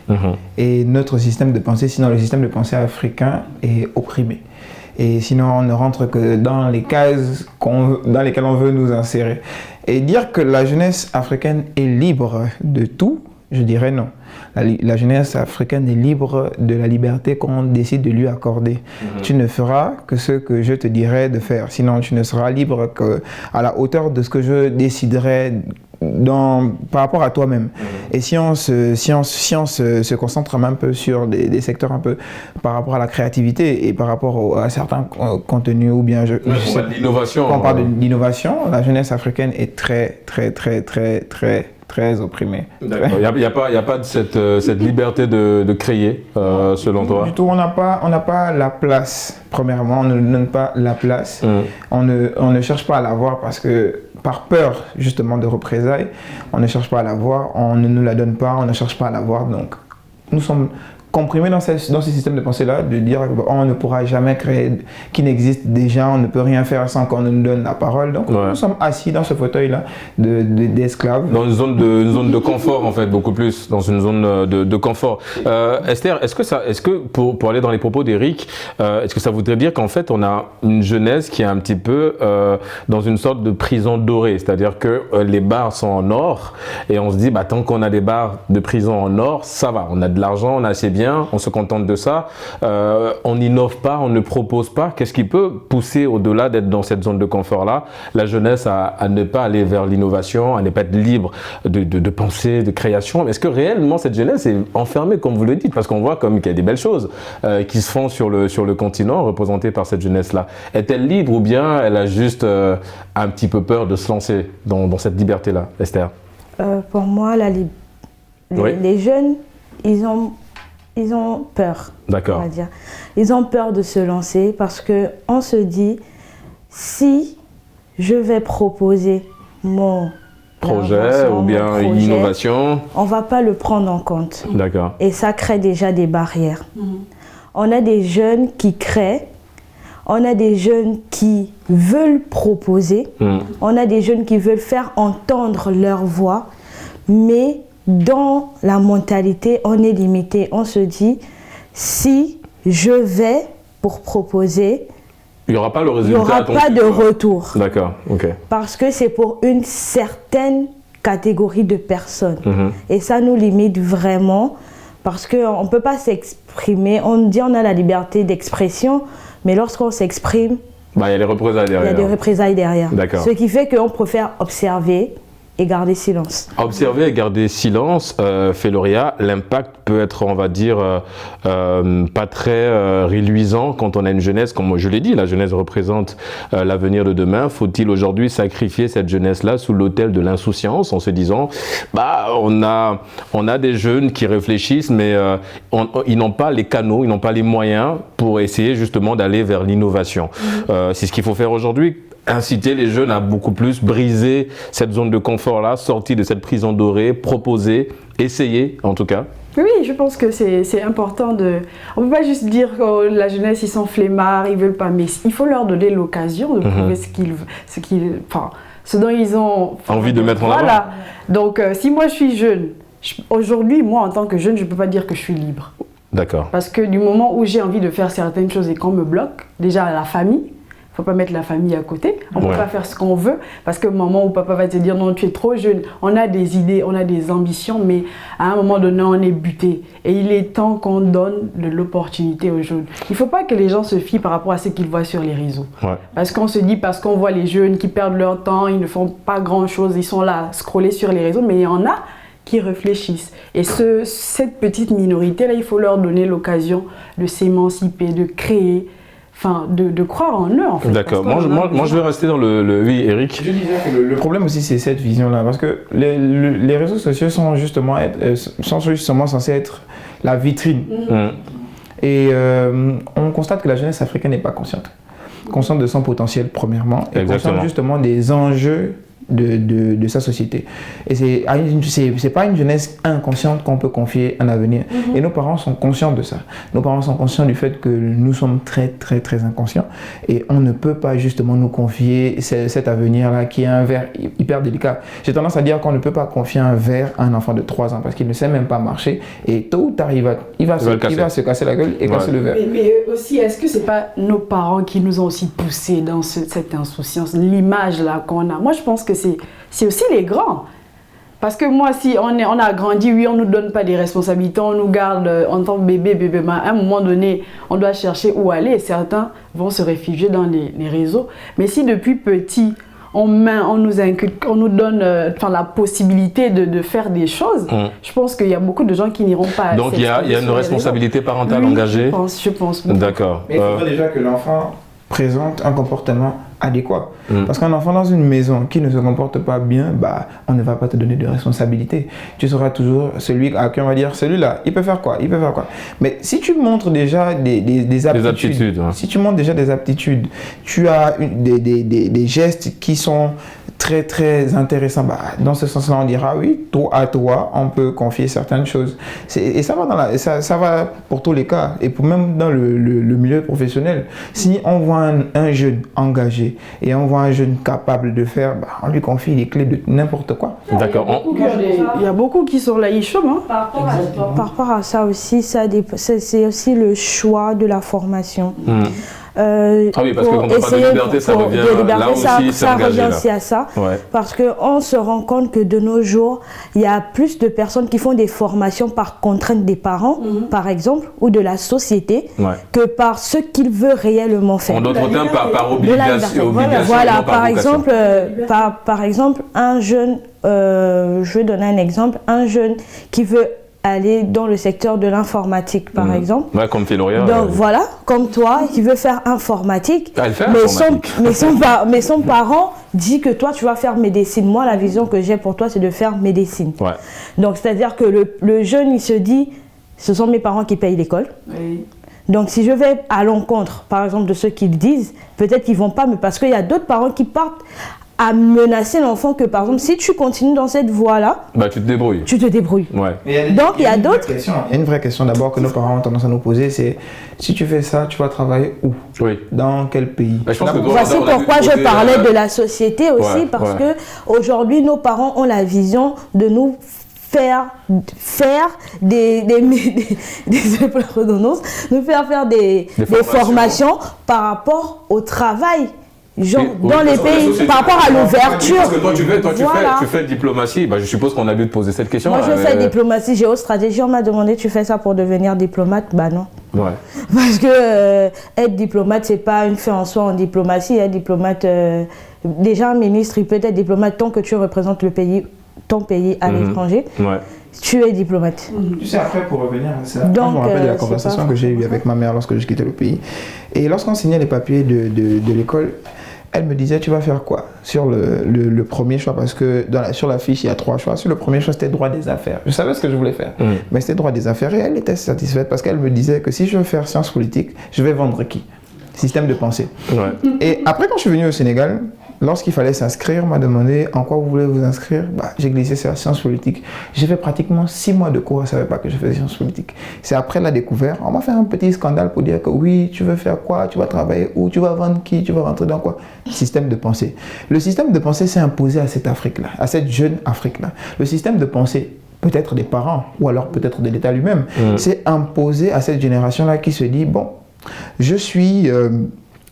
Et notre système de pensée, sinon le système de pensée africain est opprimé. Et sinon, on ne rentre que dans les cases dans lesquelles on veut nous insérer. Et dire que la jeunesse africaine est libre de tout, je dirais non. La jeunesse africaine est libre de la liberté qu'on décide de lui accorder. Tu ne feras que ce que je te dirai de faire. Sinon, tu ne seras libre qu'à la hauteur de ce que je déciderai par rapport à toi-même. Et si on se concentre un peu sur des secteurs un peu par rapport à la créativité et par rapport à certains contenus ou bien l'innovation. Quand on parle de l'innovation, la jeunesse africaine est très opprimée. D'accord. Il n'y a pas de cette liberté de créer, selon toi? Du tout, on n'a pas la place. Premièrement, on ne donne pas la place. On ne cherche pas à l'avoir parce que par peur justement de représailles, on ne cherche pas à l'avoir, on ne nous la donne pas, on ne cherche pas à l'avoir. Donc nous sommes comprimé dans ce système de pensée-là, de dire on ne pourra jamais créer, qui n'existe déjà, on ne peut rien faire sans qu'on nous donne la parole. Donc nous sommes assis dans ce fauteuil-là d'esclaves. Dans une zone de confort en fait, beaucoup plus, dans une zone de confort. Esther, est-ce que pour aller dans les propos d'Éric, est-ce que ça voudrait dire qu'en fait on a une jeunesse qui est un petit peu dans une sorte de prison dorée, c'est-à-dire que les bars sont en or et on se dit tant qu'on a des bars de prison en or, ça va, on a de l'argent, on a assez bien, on se contente de ça, on n'innove pas, on ne propose pas. Qu'est-ce qui peut pousser au-delà d'être dans cette zone de confort-là, la jeunesse à ne pas aller vers l'innovation, à ne pas être libre de pensée, de création? Est-ce que réellement cette jeunesse est enfermée, comme vous le dites? Parce qu'on voit comme qu'il y a des belles choses qui se font sur le continent, représentées par cette jeunesse-là. Est-elle libre ou bien elle a juste un petit peu peur de se lancer dans cette liberté-là, Esther? Pour moi, les jeunes, ils ont peur. D'accord. On va dire. Ils ont peur de se lancer parce qu'on se dit, si je vais proposer mon projet ou bien une innovation, on ne va pas le prendre en compte. D'accord. Et ça crée déjà des barrières. On a des jeunes qui créent, on a des jeunes qui veulent proposer, on a des jeunes qui veulent faire entendre leur voix, mais dans la mentalité, on est limité. On se dit, si je vais pour proposer, il n'y aura pas le résultat. Il n'y aura pas de retour. D'accord, ok. Parce que c'est pour une certaine catégorie de personnes. Et ça nous limite vraiment parce qu'on ne peut pas s'exprimer. On dit on a la liberté d'expression, mais lorsqu'on s'exprime, il y a les représailles derrière. Il y a des représailles derrière. D'accord. Ce qui fait qu'on préfère observer et garder silence. Observer et garder silence, Féloria, l'impact peut être, on va dire, pas très reluisant quand on a une jeunesse, comme je l'ai dit, la jeunesse représente l'avenir de demain. Faut-il aujourd'hui sacrifier cette jeunesse-là sous l'autel de l'insouciance en se disant, on a des jeunes qui réfléchissent, mais ils n'ont pas les canaux, ils n'ont pas les moyens pour essayer justement d'aller vers l'innovation. C'est ce qu'il faut faire aujourd'hui. Inciter les jeunes à beaucoup plus briser cette zone de confort-là, sortir de cette prison dorée, proposer, essayer en tout cas. Oui, je pense que c'est important de... On ne peut pas juste dire que la jeunesse, ils sont flemmards, ils ne veulent pas, mais il faut leur donner l'occasion de prouver ce dont ils ont envie de mettre en avant. Voilà. Donc, si moi je suis jeune, aujourd'hui, moi en tant que jeune, je ne peux pas dire que je suis libre. D'accord. Parce que du moment où j'ai envie de faire certaines choses et qu'on me bloque, déjà la famille, il ne faut pas mettre la famille à côté. On ne peut pas faire ce qu'on veut parce que maman ou papa va te dire non, tu es trop jeune. On a des idées, on a des ambitions, mais à un moment donné, on est buté. Et il est temps qu'on donne de l'opportunité aux jeunes. Il ne faut pas que les gens se fient par rapport à ce qu'ils voient sur les réseaux. Parce qu'on se dit, parce qu'on voit les jeunes qui perdent leur temps, ils ne font pas grand-chose, ils sont là à scroller sur les réseaux, mais il y en a qui réfléchissent. Et cette petite minorité-là, il faut leur donner l'occasion de s'émanciper, de créer, de croire en eux en fait. D'accord. Moi je vais rester dans le... Oui, Éric. Je disais que le problème aussi c'est cette vision-là, parce que les réseaux sociaux sont justement censés être la vitrine. Et on constate que la jeunesse africaine n'est pas consciente de son potentiel premièrement, et consciente justement des enjeux de sa société. Et c'est pas une jeunesse inconsciente qu'on peut confier un avenir. Et nos parents sont conscients de ça. Nos parents sont conscients du fait que nous sommes très très très inconscients et on ne peut pas justement nous confier cet avenir-là qui est un verre hyper délicat. J'ai tendance à dire qu'on ne peut pas confier un verre à un enfant de 3 ans parce qu'il ne sait même pas marcher et tôt ou tard il va se casser la gueule et casser le verre. Mais aussi, est-ce que c'est pas nos parents qui nous ont aussi poussés dans cette insouciance, l'image là qu'on a? Moi je pense que c'est aussi les grands. Parce que moi, si on a grandi, oui, on ne nous donne pas des responsabilités, on nous garde en tant que bébé, à un moment donné, on doit chercher où aller. Et certains vont se réfugier dans les réseaux. Mais si depuis petit, on nous inculque, on nous donne la possibilité de faire des choses, je pense qu'il y a beaucoup de gens qui n'iront pas. Donc il y a une responsabilité parentale engagée. Je pense. D'accord. Mais il faudrait déjà que l'enfant présente un comportement adéquat. Parce qu'un enfant dans une maison qui ne se comporte pas bien, on ne va pas te donner de responsabilité. Tu seras toujours celui à qui on va dire, celui-là, il peut faire quoi? Mais si tu montres déjà des aptitudes, si tu montres déjà des aptitudes, tu as des gestes qui sont très très intéressant. Dans ce sens-là, on dira oui, à toi, on peut confier certaines choses. Et ça va, ça va pour tous les cas, et même dans le milieu professionnel. Si on voit un jeune engagé et on voit un jeune capable de faire, on lui confie les clés de n'importe quoi. D'accord. Il y a beaucoup qui sont là, ils chôment. Par rapport à ça aussi, c'est aussi le choix de la formation. Oui, parce que quand on parle de liberté, ça revient là aussi, ça revient aussi à ça. Ouais. Parce qu'on se rend compte que de nos jours, il y a plus de personnes qui font des formations par contrainte des parents, par exemple, ou de la société, que par ce qu'ils veulent réellement faire. En d'autres termes, par obligation. Voilà, par exemple, un jeune, je vais donner un exemple, un jeune qui veut aller dans le secteur de l'informatique, par exemple. Ouais, comme Féloria. Donc voilà, comme toi, qui veut faire informatique. Mais son parent dit que toi, tu vas faire médecine. Moi, la vision que j'ai pour toi, c'est de faire médecine. Ouais. Donc, c'est-à-dire que le jeune, il se dit, ce sont mes parents qui payent l'école. Oui. Donc, si je vais à l'encontre, par exemple, de ce qu'ils disent, peut-être qu'ils ne vont pas me... Parce qu'il y a d'autres parents qui partent à menacer l'enfant que, par exemple, si tu continues dans cette voie-là, tu te débrouilles. Tu te débrouilles. Ouais. Donc, il y a d'autres... Il y a une vraie question d'abord que nos parents ont tendance à nous poser, c'est si tu fais ça, tu vas travailler où? Oui. Dans quel pays? Voici pourquoi je parlais de la société aussi, parce que aujourd'hui, nos parents ont la vision de nous faire des formations par rapport au travail. Genre, dans les pays, par rapport à l'ouverture. Parce que toi, tu fais diplomatie. Je suppose qu'on a dû te poser cette question. Moi, je fais diplomatie, géostratégie. On m'a demandé, tu fais ça pour devenir diplomate? Non. Ouais. Parce que être diplomate, c'est pas une fin en soi en diplomatie. Être diplomate, déjà un ministre, il peut être diplomate tant que tu représentes ton pays à l'étranger. Ouais. Tu es diplomate. Tu sais, après, pour revenir à ça, je me rappelle de la conversation que j'ai eue avec ma mère lorsque je quittais le pays. Et lorsqu'on signait les papiers de l'école, elle me disait, tu vas faire quoi sur le premier choix? Parce que sur la fiche, il y a 3 choix. Sur le premier choix, c'était droit des affaires. Je savais ce que je voulais faire, mais c'était droit des affaires. Et elle était satisfaite parce qu'elle me disait que si je veux faire sciences politiques, je vais vendre qui? Système de pensée. Ouais. Et après, quand je suis venu au Sénégal, lorsqu'il fallait s'inscrire, on m'a demandé en quoi vous voulez vous inscrire. J'ai glissé sur la science politique. J'ai fait pratiquement 6 mois de cours, je ne savais pas que je faisais sciences politiques. C'est après la découverte, on m'a fait un petit scandale pour dire que oui, tu veux faire quoi, tu vas travailler où, tu vas vendre qui, tu vas rentrer dans quoi. Système de pensée. Le système de pensée s'est imposé à cette Afrique-là, à cette jeune Afrique-là. Le système de pensée, peut-être des parents ou alors peut-être de l'État lui-même, s'est imposé à cette génération-là qui se dit, bon, je suis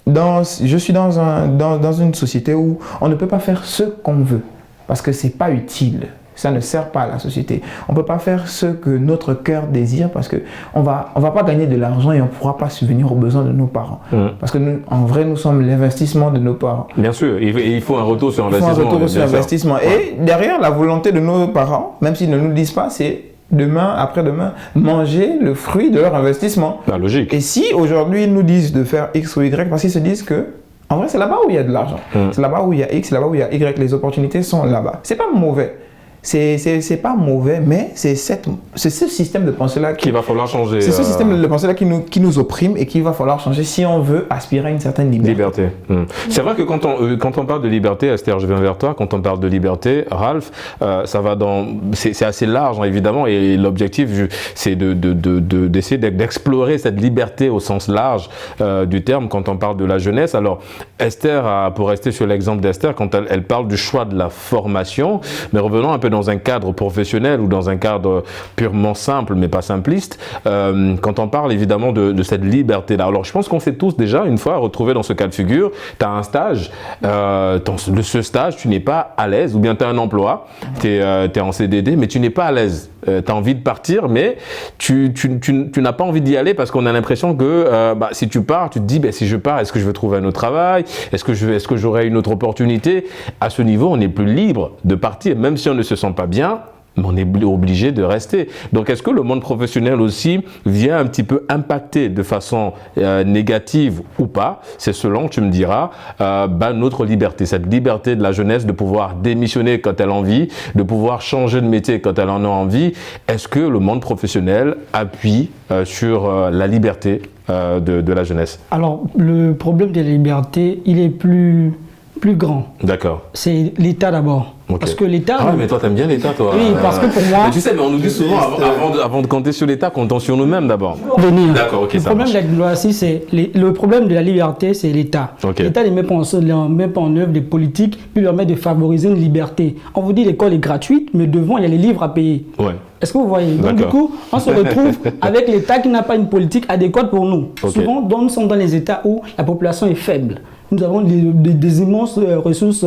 dans une société où on ne peut pas faire ce qu'on veut parce que c'est pas utile, ça ne sert pas à la société. On ne peut pas faire ce que notre cœur désire parce qu'on va pas gagner de l'argent et on ne pourra pas subvenir aux besoins de nos parents. Parce que en vrai, nous sommes l'investissement de nos parents. Bien sûr, il faut un retour sur investissement. Il faut un retour sur investissement. Et derrière la volonté de nos parents, même s'ils ne nous le disent pas, c'est demain, après-demain, manger le fruit de leur investissement. La logique. Et si aujourd'hui ils nous disent de faire X ou Y, parce qu'ils se disent que, en vrai, c'est là-bas où il y a de l'argent. C'est là-bas où il y a X, c'est là-bas où il y a Y. Les opportunités sont là-bas. C'est pas mauvais. C'est pas mauvais, mais c'est ce système de pensée-là qu'il va falloir changer. C'est ce système de pensée-là qui nous opprime et qu'il va falloir changer si on veut aspirer à une certaine liberté. C'est vrai que quand on parle de liberté, Esther, je viens vers toi, quand on parle de liberté, Ralph, ça va c'est assez large, évidemment, et l'objectif, c'est d'essayer d'explorer cette liberté au sens large du terme quand on parle de la jeunesse. Alors, Esther, pour rester sur l'exemple d'Esther, quand elle parle du choix de la formation, mais revenons un peu dans un cadre professionnel ou dans un cadre purement simple mais pas simpliste, quand on parle évidemment de cette liberté-là. Alors je pense qu'on s'est tous déjà une fois retrouvés dans ce cas de figure. Tu as un stage, de ce stage tu n'es pas à l'aise, ou bien tu as un emploi, tu es en CDD mais tu n'es pas à l'aise. Tu as envie de partir mais tu n'as pas envie d'y aller parce qu'on a l'impression que si tu pars, tu te dis si je pars, est-ce que je vais trouver un autre travail, est-ce que j'aurai une autre opportunité? À ce niveau, on n'est plus libre de partir, même si on ne se sent pas bien, mais on est obligé de rester. Donc est-ce que le monde professionnel aussi vient un petit peu impacter de façon négative ou pas? C'est selon, tu me diras, notre liberté, cette liberté de la jeunesse de pouvoir démissionner quand elle a envie, de pouvoir changer de métier quand elle en a envie. Est-ce que le monde professionnel appuie sur la liberté de la jeunesse? Alors le problème de la liberté, il est plus plus grand. D'accord. C'est l'État d'abord. Okay. Parce que l'État... Ah, mais toi, t'aimes bien l'État, toi. Oui, parce que pour moi... Mais tu sais, mais on nous dit souvent, avant de compter sur l'État, comptons sur nous-mêmes d'abord. D'accord, ok, le problème de la diplomatie, c'est... Le problème de la liberté, c'est l'État. Okay. L'État ne met pas en œuvre des politiques qui permettent de favoriser une liberté. On vous dit l'école est gratuite, mais devant, il y a les livres à payer. Ouais. Est-ce que vous voyez? Donc du coup, on se retrouve avec l'État qui n'a pas une politique adéquate pour nous. Okay. Souvent, nous sommes dans les États où la population est faible. Nous avons des immenses ressources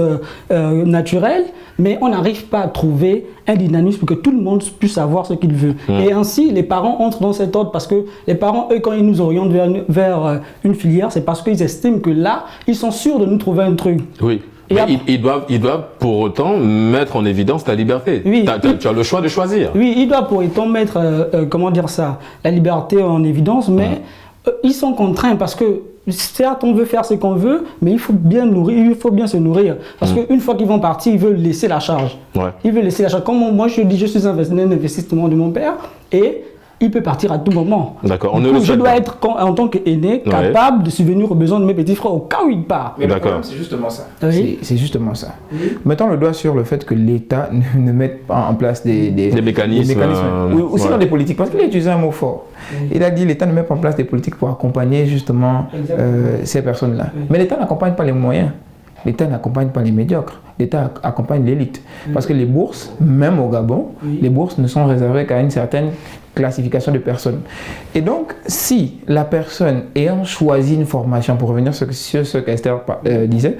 naturelles, mais on n'arrive pas à trouver un dynamisme pour que tout le monde puisse savoir ce qu'il veut. Et ainsi, les parents entrent dans cet ordre parce que les parents, eux, quand ils nous orientent vers une filière, c'est parce qu'ils estiment que là, ils sont sûrs de nous trouver un truc. Oui. Mais ils doivent pour autant mettre en évidence ta liberté. Oui, tu as le choix de choisir. Oui, ils doivent pour autant mettre, comment dire ça, la liberté en évidence, mais ils sont contraints parce que certes, on veut faire ce qu'on veut, mais il faut bien nourrir, il faut bien se nourrir. Parce qu'une fois qu'ils vont partir, ils veulent laisser la charge. Ouais. Ils veulent laisser la charge. Comme moi, je dis, je suis un investissement de mon père et il peut partir à tout moment. D'accord. Je dois être, en tant qu'aîné, capable de subvenir aux besoins de mes petits frères au cas où ils partent. Mais le problème, c'est justement ça. Oui. C'est justement ça. Mettons le doigt sur le fait que l'État ne mette pas en place des mécanismes. Aussi dans des politiques. Parce qu'il a utilisé un mot fort. Il a dit l'État ne met pas en place des politiques pour accompagner justement ces personnes-là. Mais l'État n'accompagne pas les moyens. L'État n'accompagne pas les médiocres. L'État accompagne l'élite. Parce que les bourses, même au Gabon, les bourses ne sont réservées qu'à une certaine classification de personnes. Et donc, si la personne ayant choisi une formation, pour revenir sur ce qu'Esther disait,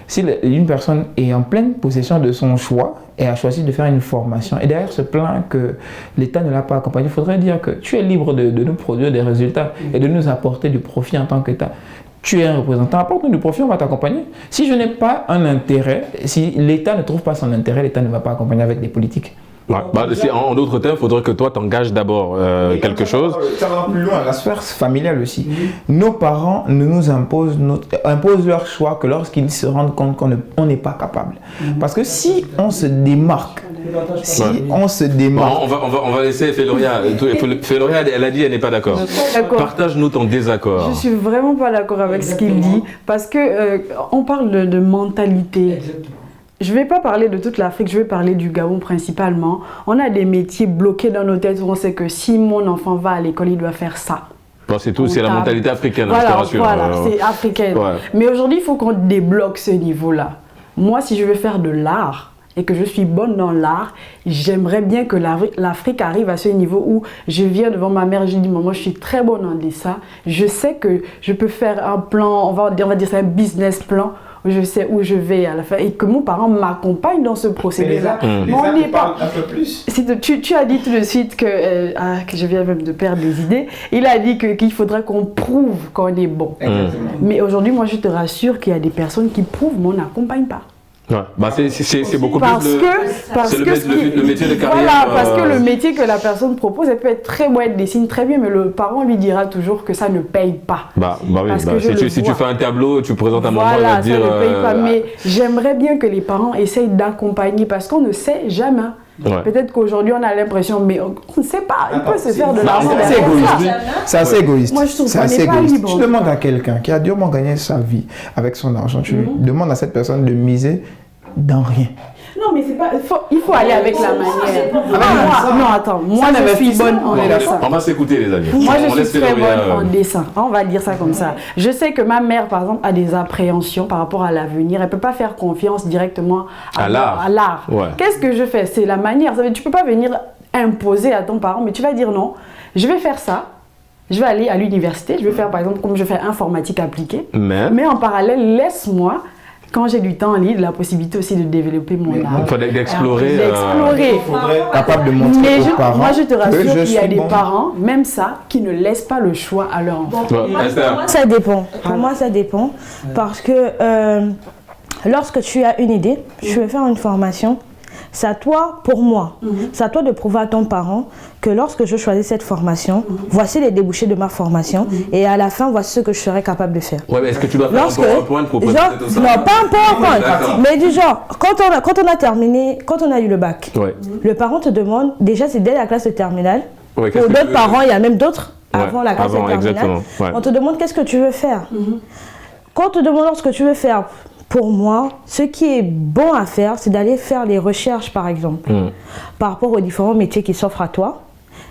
si une personne est en pleine possession de son choix et a choisi de faire une formation et derrière se plaint que l'État ne l'a pas accompagné, il faudrait dire que tu es libre de nous produire des résultats et de nous apporter du profit en tant qu'État. Tu es un représentant, apporte-nous du profit, on va t'accompagner. Si je n'ai pas un intérêt, si l'État ne trouve pas son intérêt, l'État ne va pas accompagner avec des politiques. Ouais. En d'autres termes, il faudrait que toi t'engages d'abord quelque chose. Ça va plus loin, la sphère familiale aussi. Nos parents nous imposent leur choix que lorsqu'ils se rendent compte qu'on n'est pas capable. Parce que si on se démarque, on va laisser Féloria. Féloria, elle a dit elle n'est pas d'accord. Partage-nous ton désaccord. Je suis vraiment pas d'accord avec ce qu'il dit parce que on parle de mentalité. Je ne vais pas parler de toute l'Afrique, je vais parler du Gabon principalement. On a des métiers bloqués dans nos têtes où on sait que si mon enfant va à l'école, il doit faire ça. Bon, c'est tout, c'est la mentalité africaine, voilà, je te rassure. Voilà, c'est africaine. Ouais. Mais aujourd'hui, il faut qu'on débloque ce niveau-là. Moi, si je veux faire de l'art et que je suis bonne dans l'art, j'aimerais bien que l'Afrique arrive à ce niveau où je viens devant ma mère et je dis « Maman, je suis très bonne en dessin. Je sais que je peux faire un plan, on va dire c'est un business plan. Je sais où je vais à la fin et que mon parent m'accompagne dans ce procédé-là. On n'est pas un peu plus. Tu as dit tout de suite que je viens même de perdre des idées. Il a dit qu'il faudrait qu'on prouve qu'on est bon. Mais aujourd'hui, moi, je te rassure qu'il y a des personnes qui prouvent, mais on n'accompagne pas. Ouais. Bah c'est beaucoup parce plus le métier de carrière. Voilà, parce que le métier que la personne propose, elle peut être très bonne, elle dessine très bien, mais le parent lui dira toujours que ça ne paye pas. Si tu fais un tableau, tu présentes un moment, il va dire... ça ne paye pas, mais j'aimerais bien que les parents essayent d'accompagner, parce qu'on ne sait jamais. Ouais. Peut-être qu'aujourd'hui on a l'impression, mais on ne sait pas, il peut se faire de l'argent. C'est égoïste. C'est assez égoïste. Moi je trouve qu'on n'est pas libre. Tu demandes à quelqu'un qui a durement gagné sa vie avec son argent, tu demandes à cette personne de miser dans rien. Non, mais c'est pas. Il faut aller avec la manière. Moi je suis bonne en dessin. On va s'écouter, les amis. Moi je suis très bonne en dessin. On va dire ça comme ça. Je sais que ma mère, par exemple, a des appréhensions par rapport à l'avenir. Elle ne peut pas faire confiance directement à l'art. Ouais. Qu'est-ce que je fais? C'est la manière. Tu ne peux pas venir imposer à ton parent, mais tu vas dire non, je vais faire ça. Je vais aller à l'université. Je vais faire, par exemple, comme je fais informatique appliquée. Mais en parallèle, laisse-moi. Quand j'ai du temps libre, la possibilité aussi de développer mon art. Il faudrait d'explorer. Il faudrait capable de montrer aux parents. Moi, je te rassure qu'il y a des parents, même ça, qui ne laissent pas le choix à leur enfant. Ça dépend. Pour moi, ça dépend. Parce que lorsque tu as une idée, tu veux faire une formation, c'est à toi, pour moi, c'est à toi de prouver à ton parent que lorsque je choisis cette formation, voici les débouchés de ma formation et à la fin, voici ce que je serai capable de faire. Ouais, mais est-ce que tu dois faire un PowerPoint pour présenter tout ça? Non, pas un PowerPoint, mais du genre, quand on a terminé, quand on a eu le bac, le parent te demande, déjà c'est dès la classe de terminale, pour d'autres parents, il y a même d'autres avant la classe de terminale, on te demande qu'est-ce que tu veux faire. Quand on te demande ce que tu veux faire, pour moi, ce qui est bon à faire, c'est d'aller faire les recherches, par exemple, par rapport aux différents métiers qui s'offrent à toi,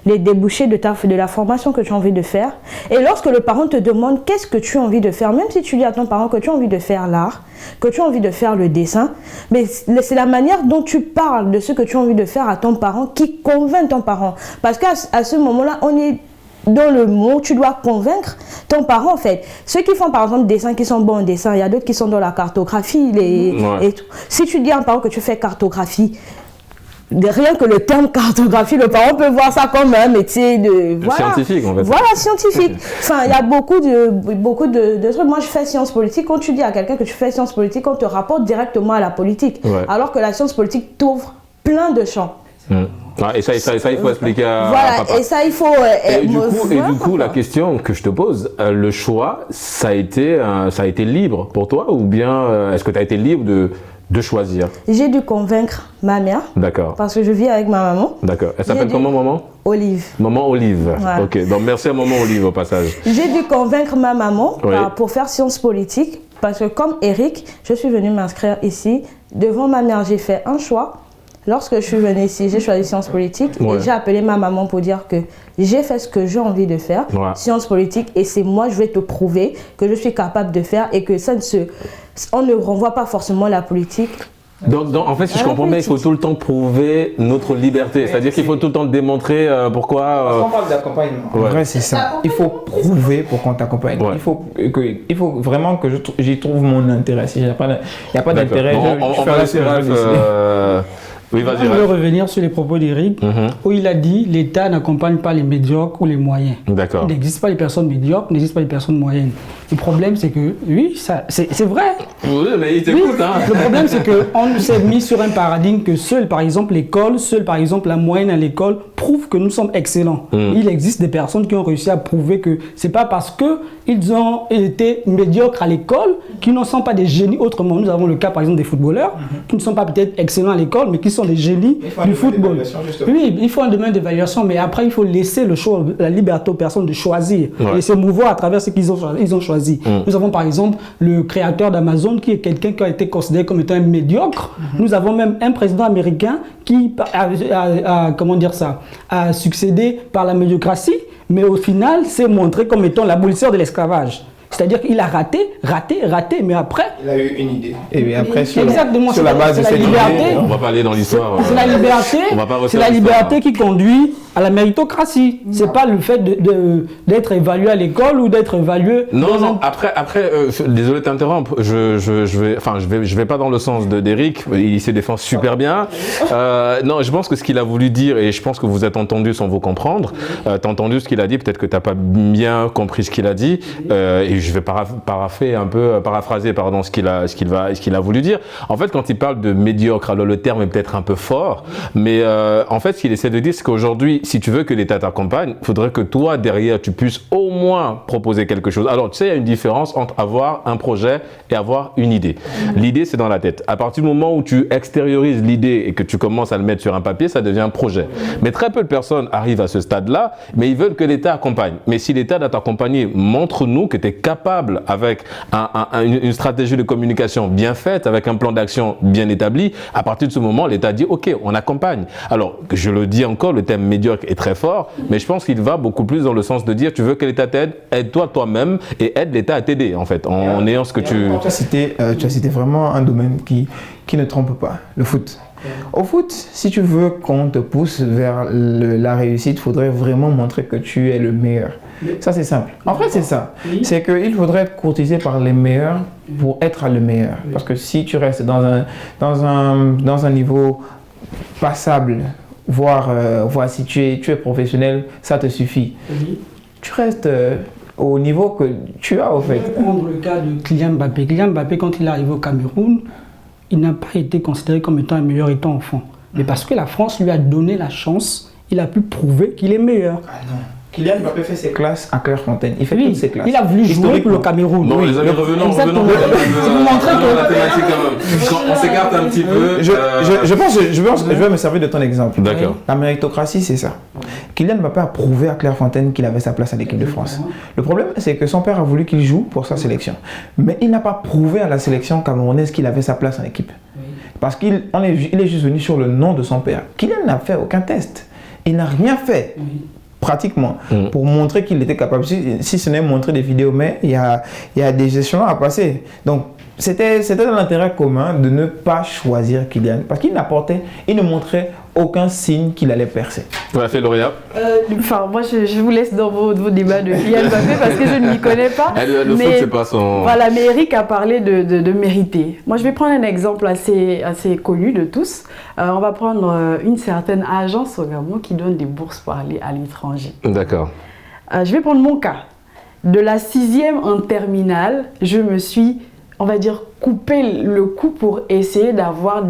les débouchés de la formation que tu as envie de faire. Et lorsque le parent te demande qu'est-ce que tu as envie de faire, même si tu dis à ton parent que tu as envie de faire l'art, que tu as envie de faire le dessin, mais c'est la manière dont tu parles de ce que tu as envie de faire à ton parent qui convainc ton parent. Parce qu'à ce moment-là, on est dans le mot, tu dois convaincre ton parent en fait. Ceux qui font par exemple des dessins qui sont bons en dessin, il y a d'autres qui sont dans la cartographie et tout. Si tu dis à un parent que tu fais cartographie, rien que le terme cartographie, le parent peut voir ça comme un métier de scientifique en fait. Voilà, scientifique. Enfin, il y a beaucoup de trucs. Moi, je fais sciences politiques. Quand tu dis à quelqu'un que tu fais sciences politiques, on te rapporte directement à la politique. Alors que la science politique t'ouvre plein de champs. Et ça, il faut expliquer à papa. Et ça, il faut... Et du coup, la question que je te pose, le choix, ça a été libre pour toi ou bien est-ce que tu as été libre de choisir? J'ai dû convaincre ma mère. D'accord. Parce que je vis avec ma maman. D'accord. Elle s'appelle comment, maman? Olive. Maman Olive. Voilà. Ok. Donc merci à maman Olive au passage. J'ai dû convaincre ma maman pour faire sciences politiques. Parce que comme Eric, je suis venue m'inscrire ici. Devant ma mère, j'ai fait un choix. Lorsque je suis venue ici, j'ai choisi sciences politiques et j'ai appelé ma maman pour dire que j'ai fait ce que j'ai envie de faire, sciences politiques, et c'est moi, je vais te prouver que je suis capable de faire et que on ne renvoie pas forcément la politique. Donc en fait, si je comprends bien, il faut tout le temps prouver notre liberté. C'est-à-dire qu'il faut tout le temps démontrer pourquoi... On parle d'accompagnement. En vrai, c'est ça. Il faut prouver pour qu'on t'accompagne. Il faut vraiment que j'y trouve mon intérêt. S'il n'y a pas d'intérêt, on va laisser Raph... Oui, vas-y. Je veux revenir sur les propos d'Éric, où il a dit l'État n'accompagne pas les médiocres ou les moyens. D'accord. Il n'existe pas les personnes médiocres, il n'existe pas les personnes moyennes. Le problème, c'est que, oui, c'est vrai. Oui, mais il t'écoute. Le problème, c'est qu'on s'est mis sur un paradigme que seul, par exemple, l'école, seul, par exemple, la moyenne à l'école, prouve que nous sommes excellents. Il existe des personnes qui ont réussi à prouver que c'est pas parce qu'ils ont été médiocres à l'école qu'ils ne sont pas des génies autrement. Nous avons le cas, par exemple, des footballeurs qui ne sont pas peut-être excellents à l'école, mais qui sont les génies du football. Oui, il faut un domaine d'évaluation, mais après, il faut laisser le choix, la liberté aux personnes de choisir et se mouvoir à travers ce qu'ils ont choisi. Nous avons par exemple le créateur d'Amazon qui est quelqu'un qui a été considéré comme étant un médiocre. Nous avons même un président américain qui a succédé par la médiocratie, mais au final s'est montré comme étant l'abolisseur de l'esclavage. C'est-à-dire qu'il a raté, mais après... Il a eu une idée. Et bien après, sur la base de cette idée... On va pas aller dans l'histoire. C'est la liberté qui conduit à la méritocratie. C'est pas le fait d'être évalué à l'école ou d'être évalué... Non. Après, désolé de t'interrompre. Je vais pas dans le sens d'Éric. Il se défend super bien. Non, je pense que ce qu'il a voulu dire, et je pense que vous êtes entendu sans vous comprendre, t'as entendu ce qu'il a dit, peut-être que t'as pas bien compris ce qu'il a dit, et je vais paraphraser ce qu'il a voulu dire. En fait, quand il parle de médiocre, alors le terme est peut-être un peu fort, mais en fait, ce qu'il essaie de dire, c'est qu'aujourd'hui, si tu veux que l'État t'accompagne, il faudrait que toi, derrière, tu puisses au moins proposer quelque chose. Alors, tu sais, il y a une différence entre avoir un projet et avoir une idée. L'idée, c'est dans la tête. À partir du moment où tu extériorises l'idée et que tu commences à le mettre sur un papier, ça devient un projet. Mais très peu de personnes arrivent à ce stade-là, mais ils veulent que l'État accompagne. Mais si l'État doit t'accompagner, montre-nous que tu es capable, avec une stratégie de communication bien faite, avec un plan d'action bien établi. À partir de ce moment, l'État dit « Ok, on accompagne ». Alors, je le dis encore, le thème médiocre est très fort, mais je pense qu'il va beaucoup plus dans le sens de dire tu veux que l'État t'aide, aide-toi toi-même et aide l'État à t'aider en fait, en ayant ce que tu... Tu as cité vraiment un domaine qui ne trompe pas, le foot. Au foot, si tu veux qu'on te pousse vers la réussite, il faudrait vraiment montrer que tu es le meilleur. Ça, c'est simple. En fait, c'est ça. C'est qu'il faudrait être courtisé par les meilleurs pour être le meilleur. Parce que si tu restes dans un niveau passable, voire si tu es professionnel, ça te suffit. Tu restes au niveau que tu as, au fait. Je vais prendre le cas de Kylian Mbappé. Kylian Mbappé, quand il est arrivé au Cameroun, il n'a pas été considéré comme étant un meilleur étant enfant. Mais parce que la France lui a donné la chance, il a pu prouver qu'il est meilleur. Kylian Mbappé fait ses classes à Clairefontaine. Il fait toutes ses classes. Il a voulu jouer pour le Cameroun. Bon, les amis, revenons C'est pour montrer que la thématique quand même. On s'écarte un petit peu. Je vais me servir de ton exemple. D'accord. La méritocratie, c'est ça. Kylian Mbappé a prouvé à Clairefontaine qu'il avait sa place à l'équipe de France. Le problème, c'est que son père a voulu qu'il joue pour sa sélection. Mais il n'a pas prouvé à la sélection camerounaise qu'il avait sa place en équipe. Parce qu'il est juste venu sur le nom de son père. Kylian n'a fait aucun test. Il n'a rien fait. Pratiquement, pour montrer qu'il était capable, si ce n'est montrer des vidéos, mais il y a des échelons à passer. Donc, c'était dans l'intérêt commun de ne pas choisir Kylian, parce qu'il ne montrait aucun signe qu'il allait percer. Ouais, Féloria. Moi, je vous laisse dans vos débats de Kylian Mbappé parce que je ne m'y connais pas. Le foot, c'est pas son... Voilà, mais Eric a parlé de mériter. Moi, je vais prendre un exemple assez connu de tous. On va prendre une certaine agence au Gabon qui donne des bourses pour aller à l'étranger. D'accord. Je vais prendre mon cas. De la 6e en terminale, je me suis, on va dire, coupé le cou pour essayer d'avoir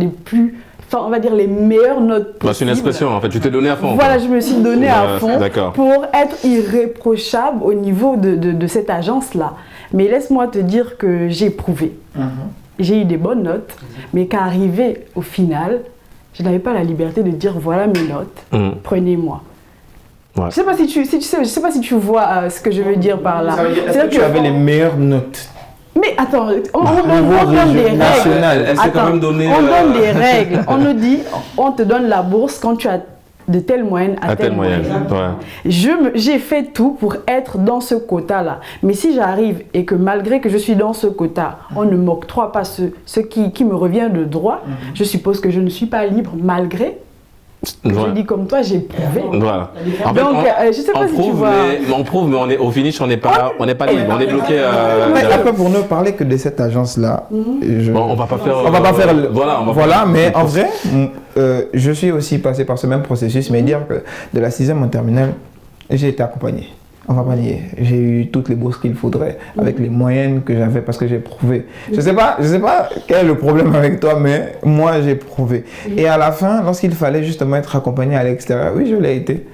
on va dire les meilleures notes possibles. C'est une expression, en fait, tu t'es donné à fond. Voilà, je me suis donné à fond pour être irréprochable au niveau de cette agence-là. Mais laisse-moi te dire que j'ai prouvé. J'ai eu des bonnes notes, mais qu'arrivé au final, je n'avais pas la liberté de dire voilà mes notes, prenez-moi. Ouais. Je ne sais pas si tu vois ce que je veux dire par là. C'est-à-dire que tu avais les meilleures notes. Mais attends, on donne des règles. On donne des règles. On nous dit, on te donne la bourse quand tu as de telle moyenne à telle moyenne. Ouais. J'ai fait tout pour être dans ce quota-là. Mais si j'arrive et que malgré que je suis dans ce quota, on ne m'octroie pas ce qui me revient de droit, je suppose que je ne suis pas libre malgré. Je dis comme toi, j'ai prouvé. Voilà. Donc, je sais pas si tu vois. On prouve, mais au finish, on n'est pas libre. On est bloqué. Après, pour ne parler que de cette agence-là, on va pas faire. Voilà, mais en vrai, je suis aussi passé par ce même processus, mais dire que de la 6e en terminale, j'ai été accompagné. On va pas nier. J'ai eu toutes les bourses qu'il faudrait avec les moyennes que j'avais parce que j'ai prouvé. Je sais pas quel est le problème avec toi, mais moi j'ai prouvé. Et à la fin, lorsqu'il fallait justement être accompagné à l'extérieur, oui, je l'ai été.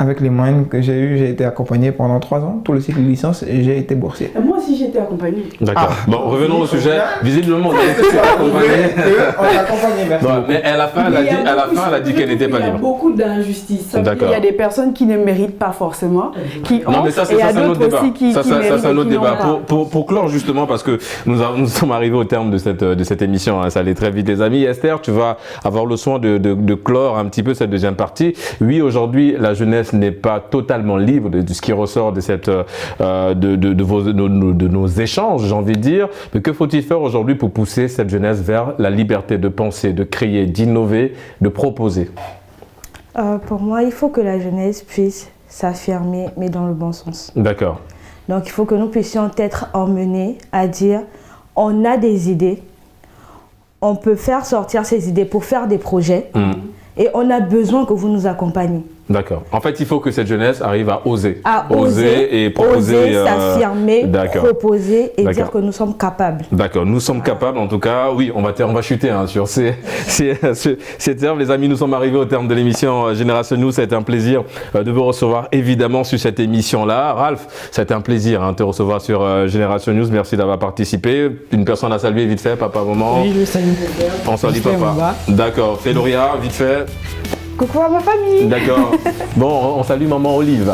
Avec les moyennes que j'ai eues, j'ai été accompagné pendant 3 ans, tout le cycle de licence, et j'ai été boursier. Moi aussi, j'ai été accompagné. D'accord. Bon, revenons au sujet. Visiblement, on a été accompagné. On l'a accompagné, merci. Mais à la fin, elle a dit qu'elle n'était pas libre. Il y a beaucoup d'injustices. Il y a des personnes qui ne méritent pas forcément, qui ont, et il y a d'autres aussi qui méritent. Ça, c'est un autre débat. Pour clore justement, parce que nous sommes arrivés au terme de cette émission, ça allait très vite, les amis. Esther, tu vas avoir le soin de clore un petit peu cette deuxième partie. Oui, aujourd'hui, la jeunesse n'est pas totalement libre de ce qui ressort de nos échanges, j'ai envie de dire. Mais que faut-il faire aujourd'hui pour pousser cette jeunesse vers la liberté de penser, de créer, d'innover, de proposer? Pour moi, il faut que la jeunesse puisse s'affirmer, mais dans le bon sens. D'accord. Donc, il faut que nous puissions être emmenés à dire, on a des idées, on peut faire sortir ces idées pour faire des projets, et on a besoin que vous nous accompagniez. D'accord. En fait, il faut que cette jeunesse arrive à oser. Et proposer, s'affirmer, proposer et dire que nous sommes capables. D'accord. Nous sommes capables, en tout cas. Oui, on va chuter sur ces termes. Les amis, nous sommes arrivés au terme de l'émission Génération News. Ça a été un plaisir de vous recevoir, évidemment, sur cette émission-là. Ralph, ça a été un plaisir de te recevoir sur Génération News. Merci d'avoir participé. Une personne à saluer, vite fait, papa, maman. Oui, je salue. On salue papa. D'accord. Féloria, vite fait. Coucou à ma famille. D'accord. Bon, on salue maman Olive.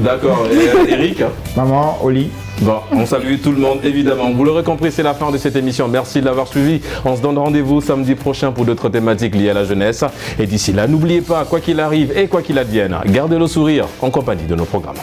D'accord. Et Eric. Maman Oli. Bon, on salue tout le monde, évidemment. Vous l'aurez compris, c'est la fin de cette émission. Merci de l'avoir suivi. On se donne rendez-vous samedi prochain pour d'autres thématiques liées à la jeunesse. Et d'ici là, n'oubliez pas, quoi qu'il arrive et quoi qu'il advienne, gardez le sourire en compagnie de nos programmes.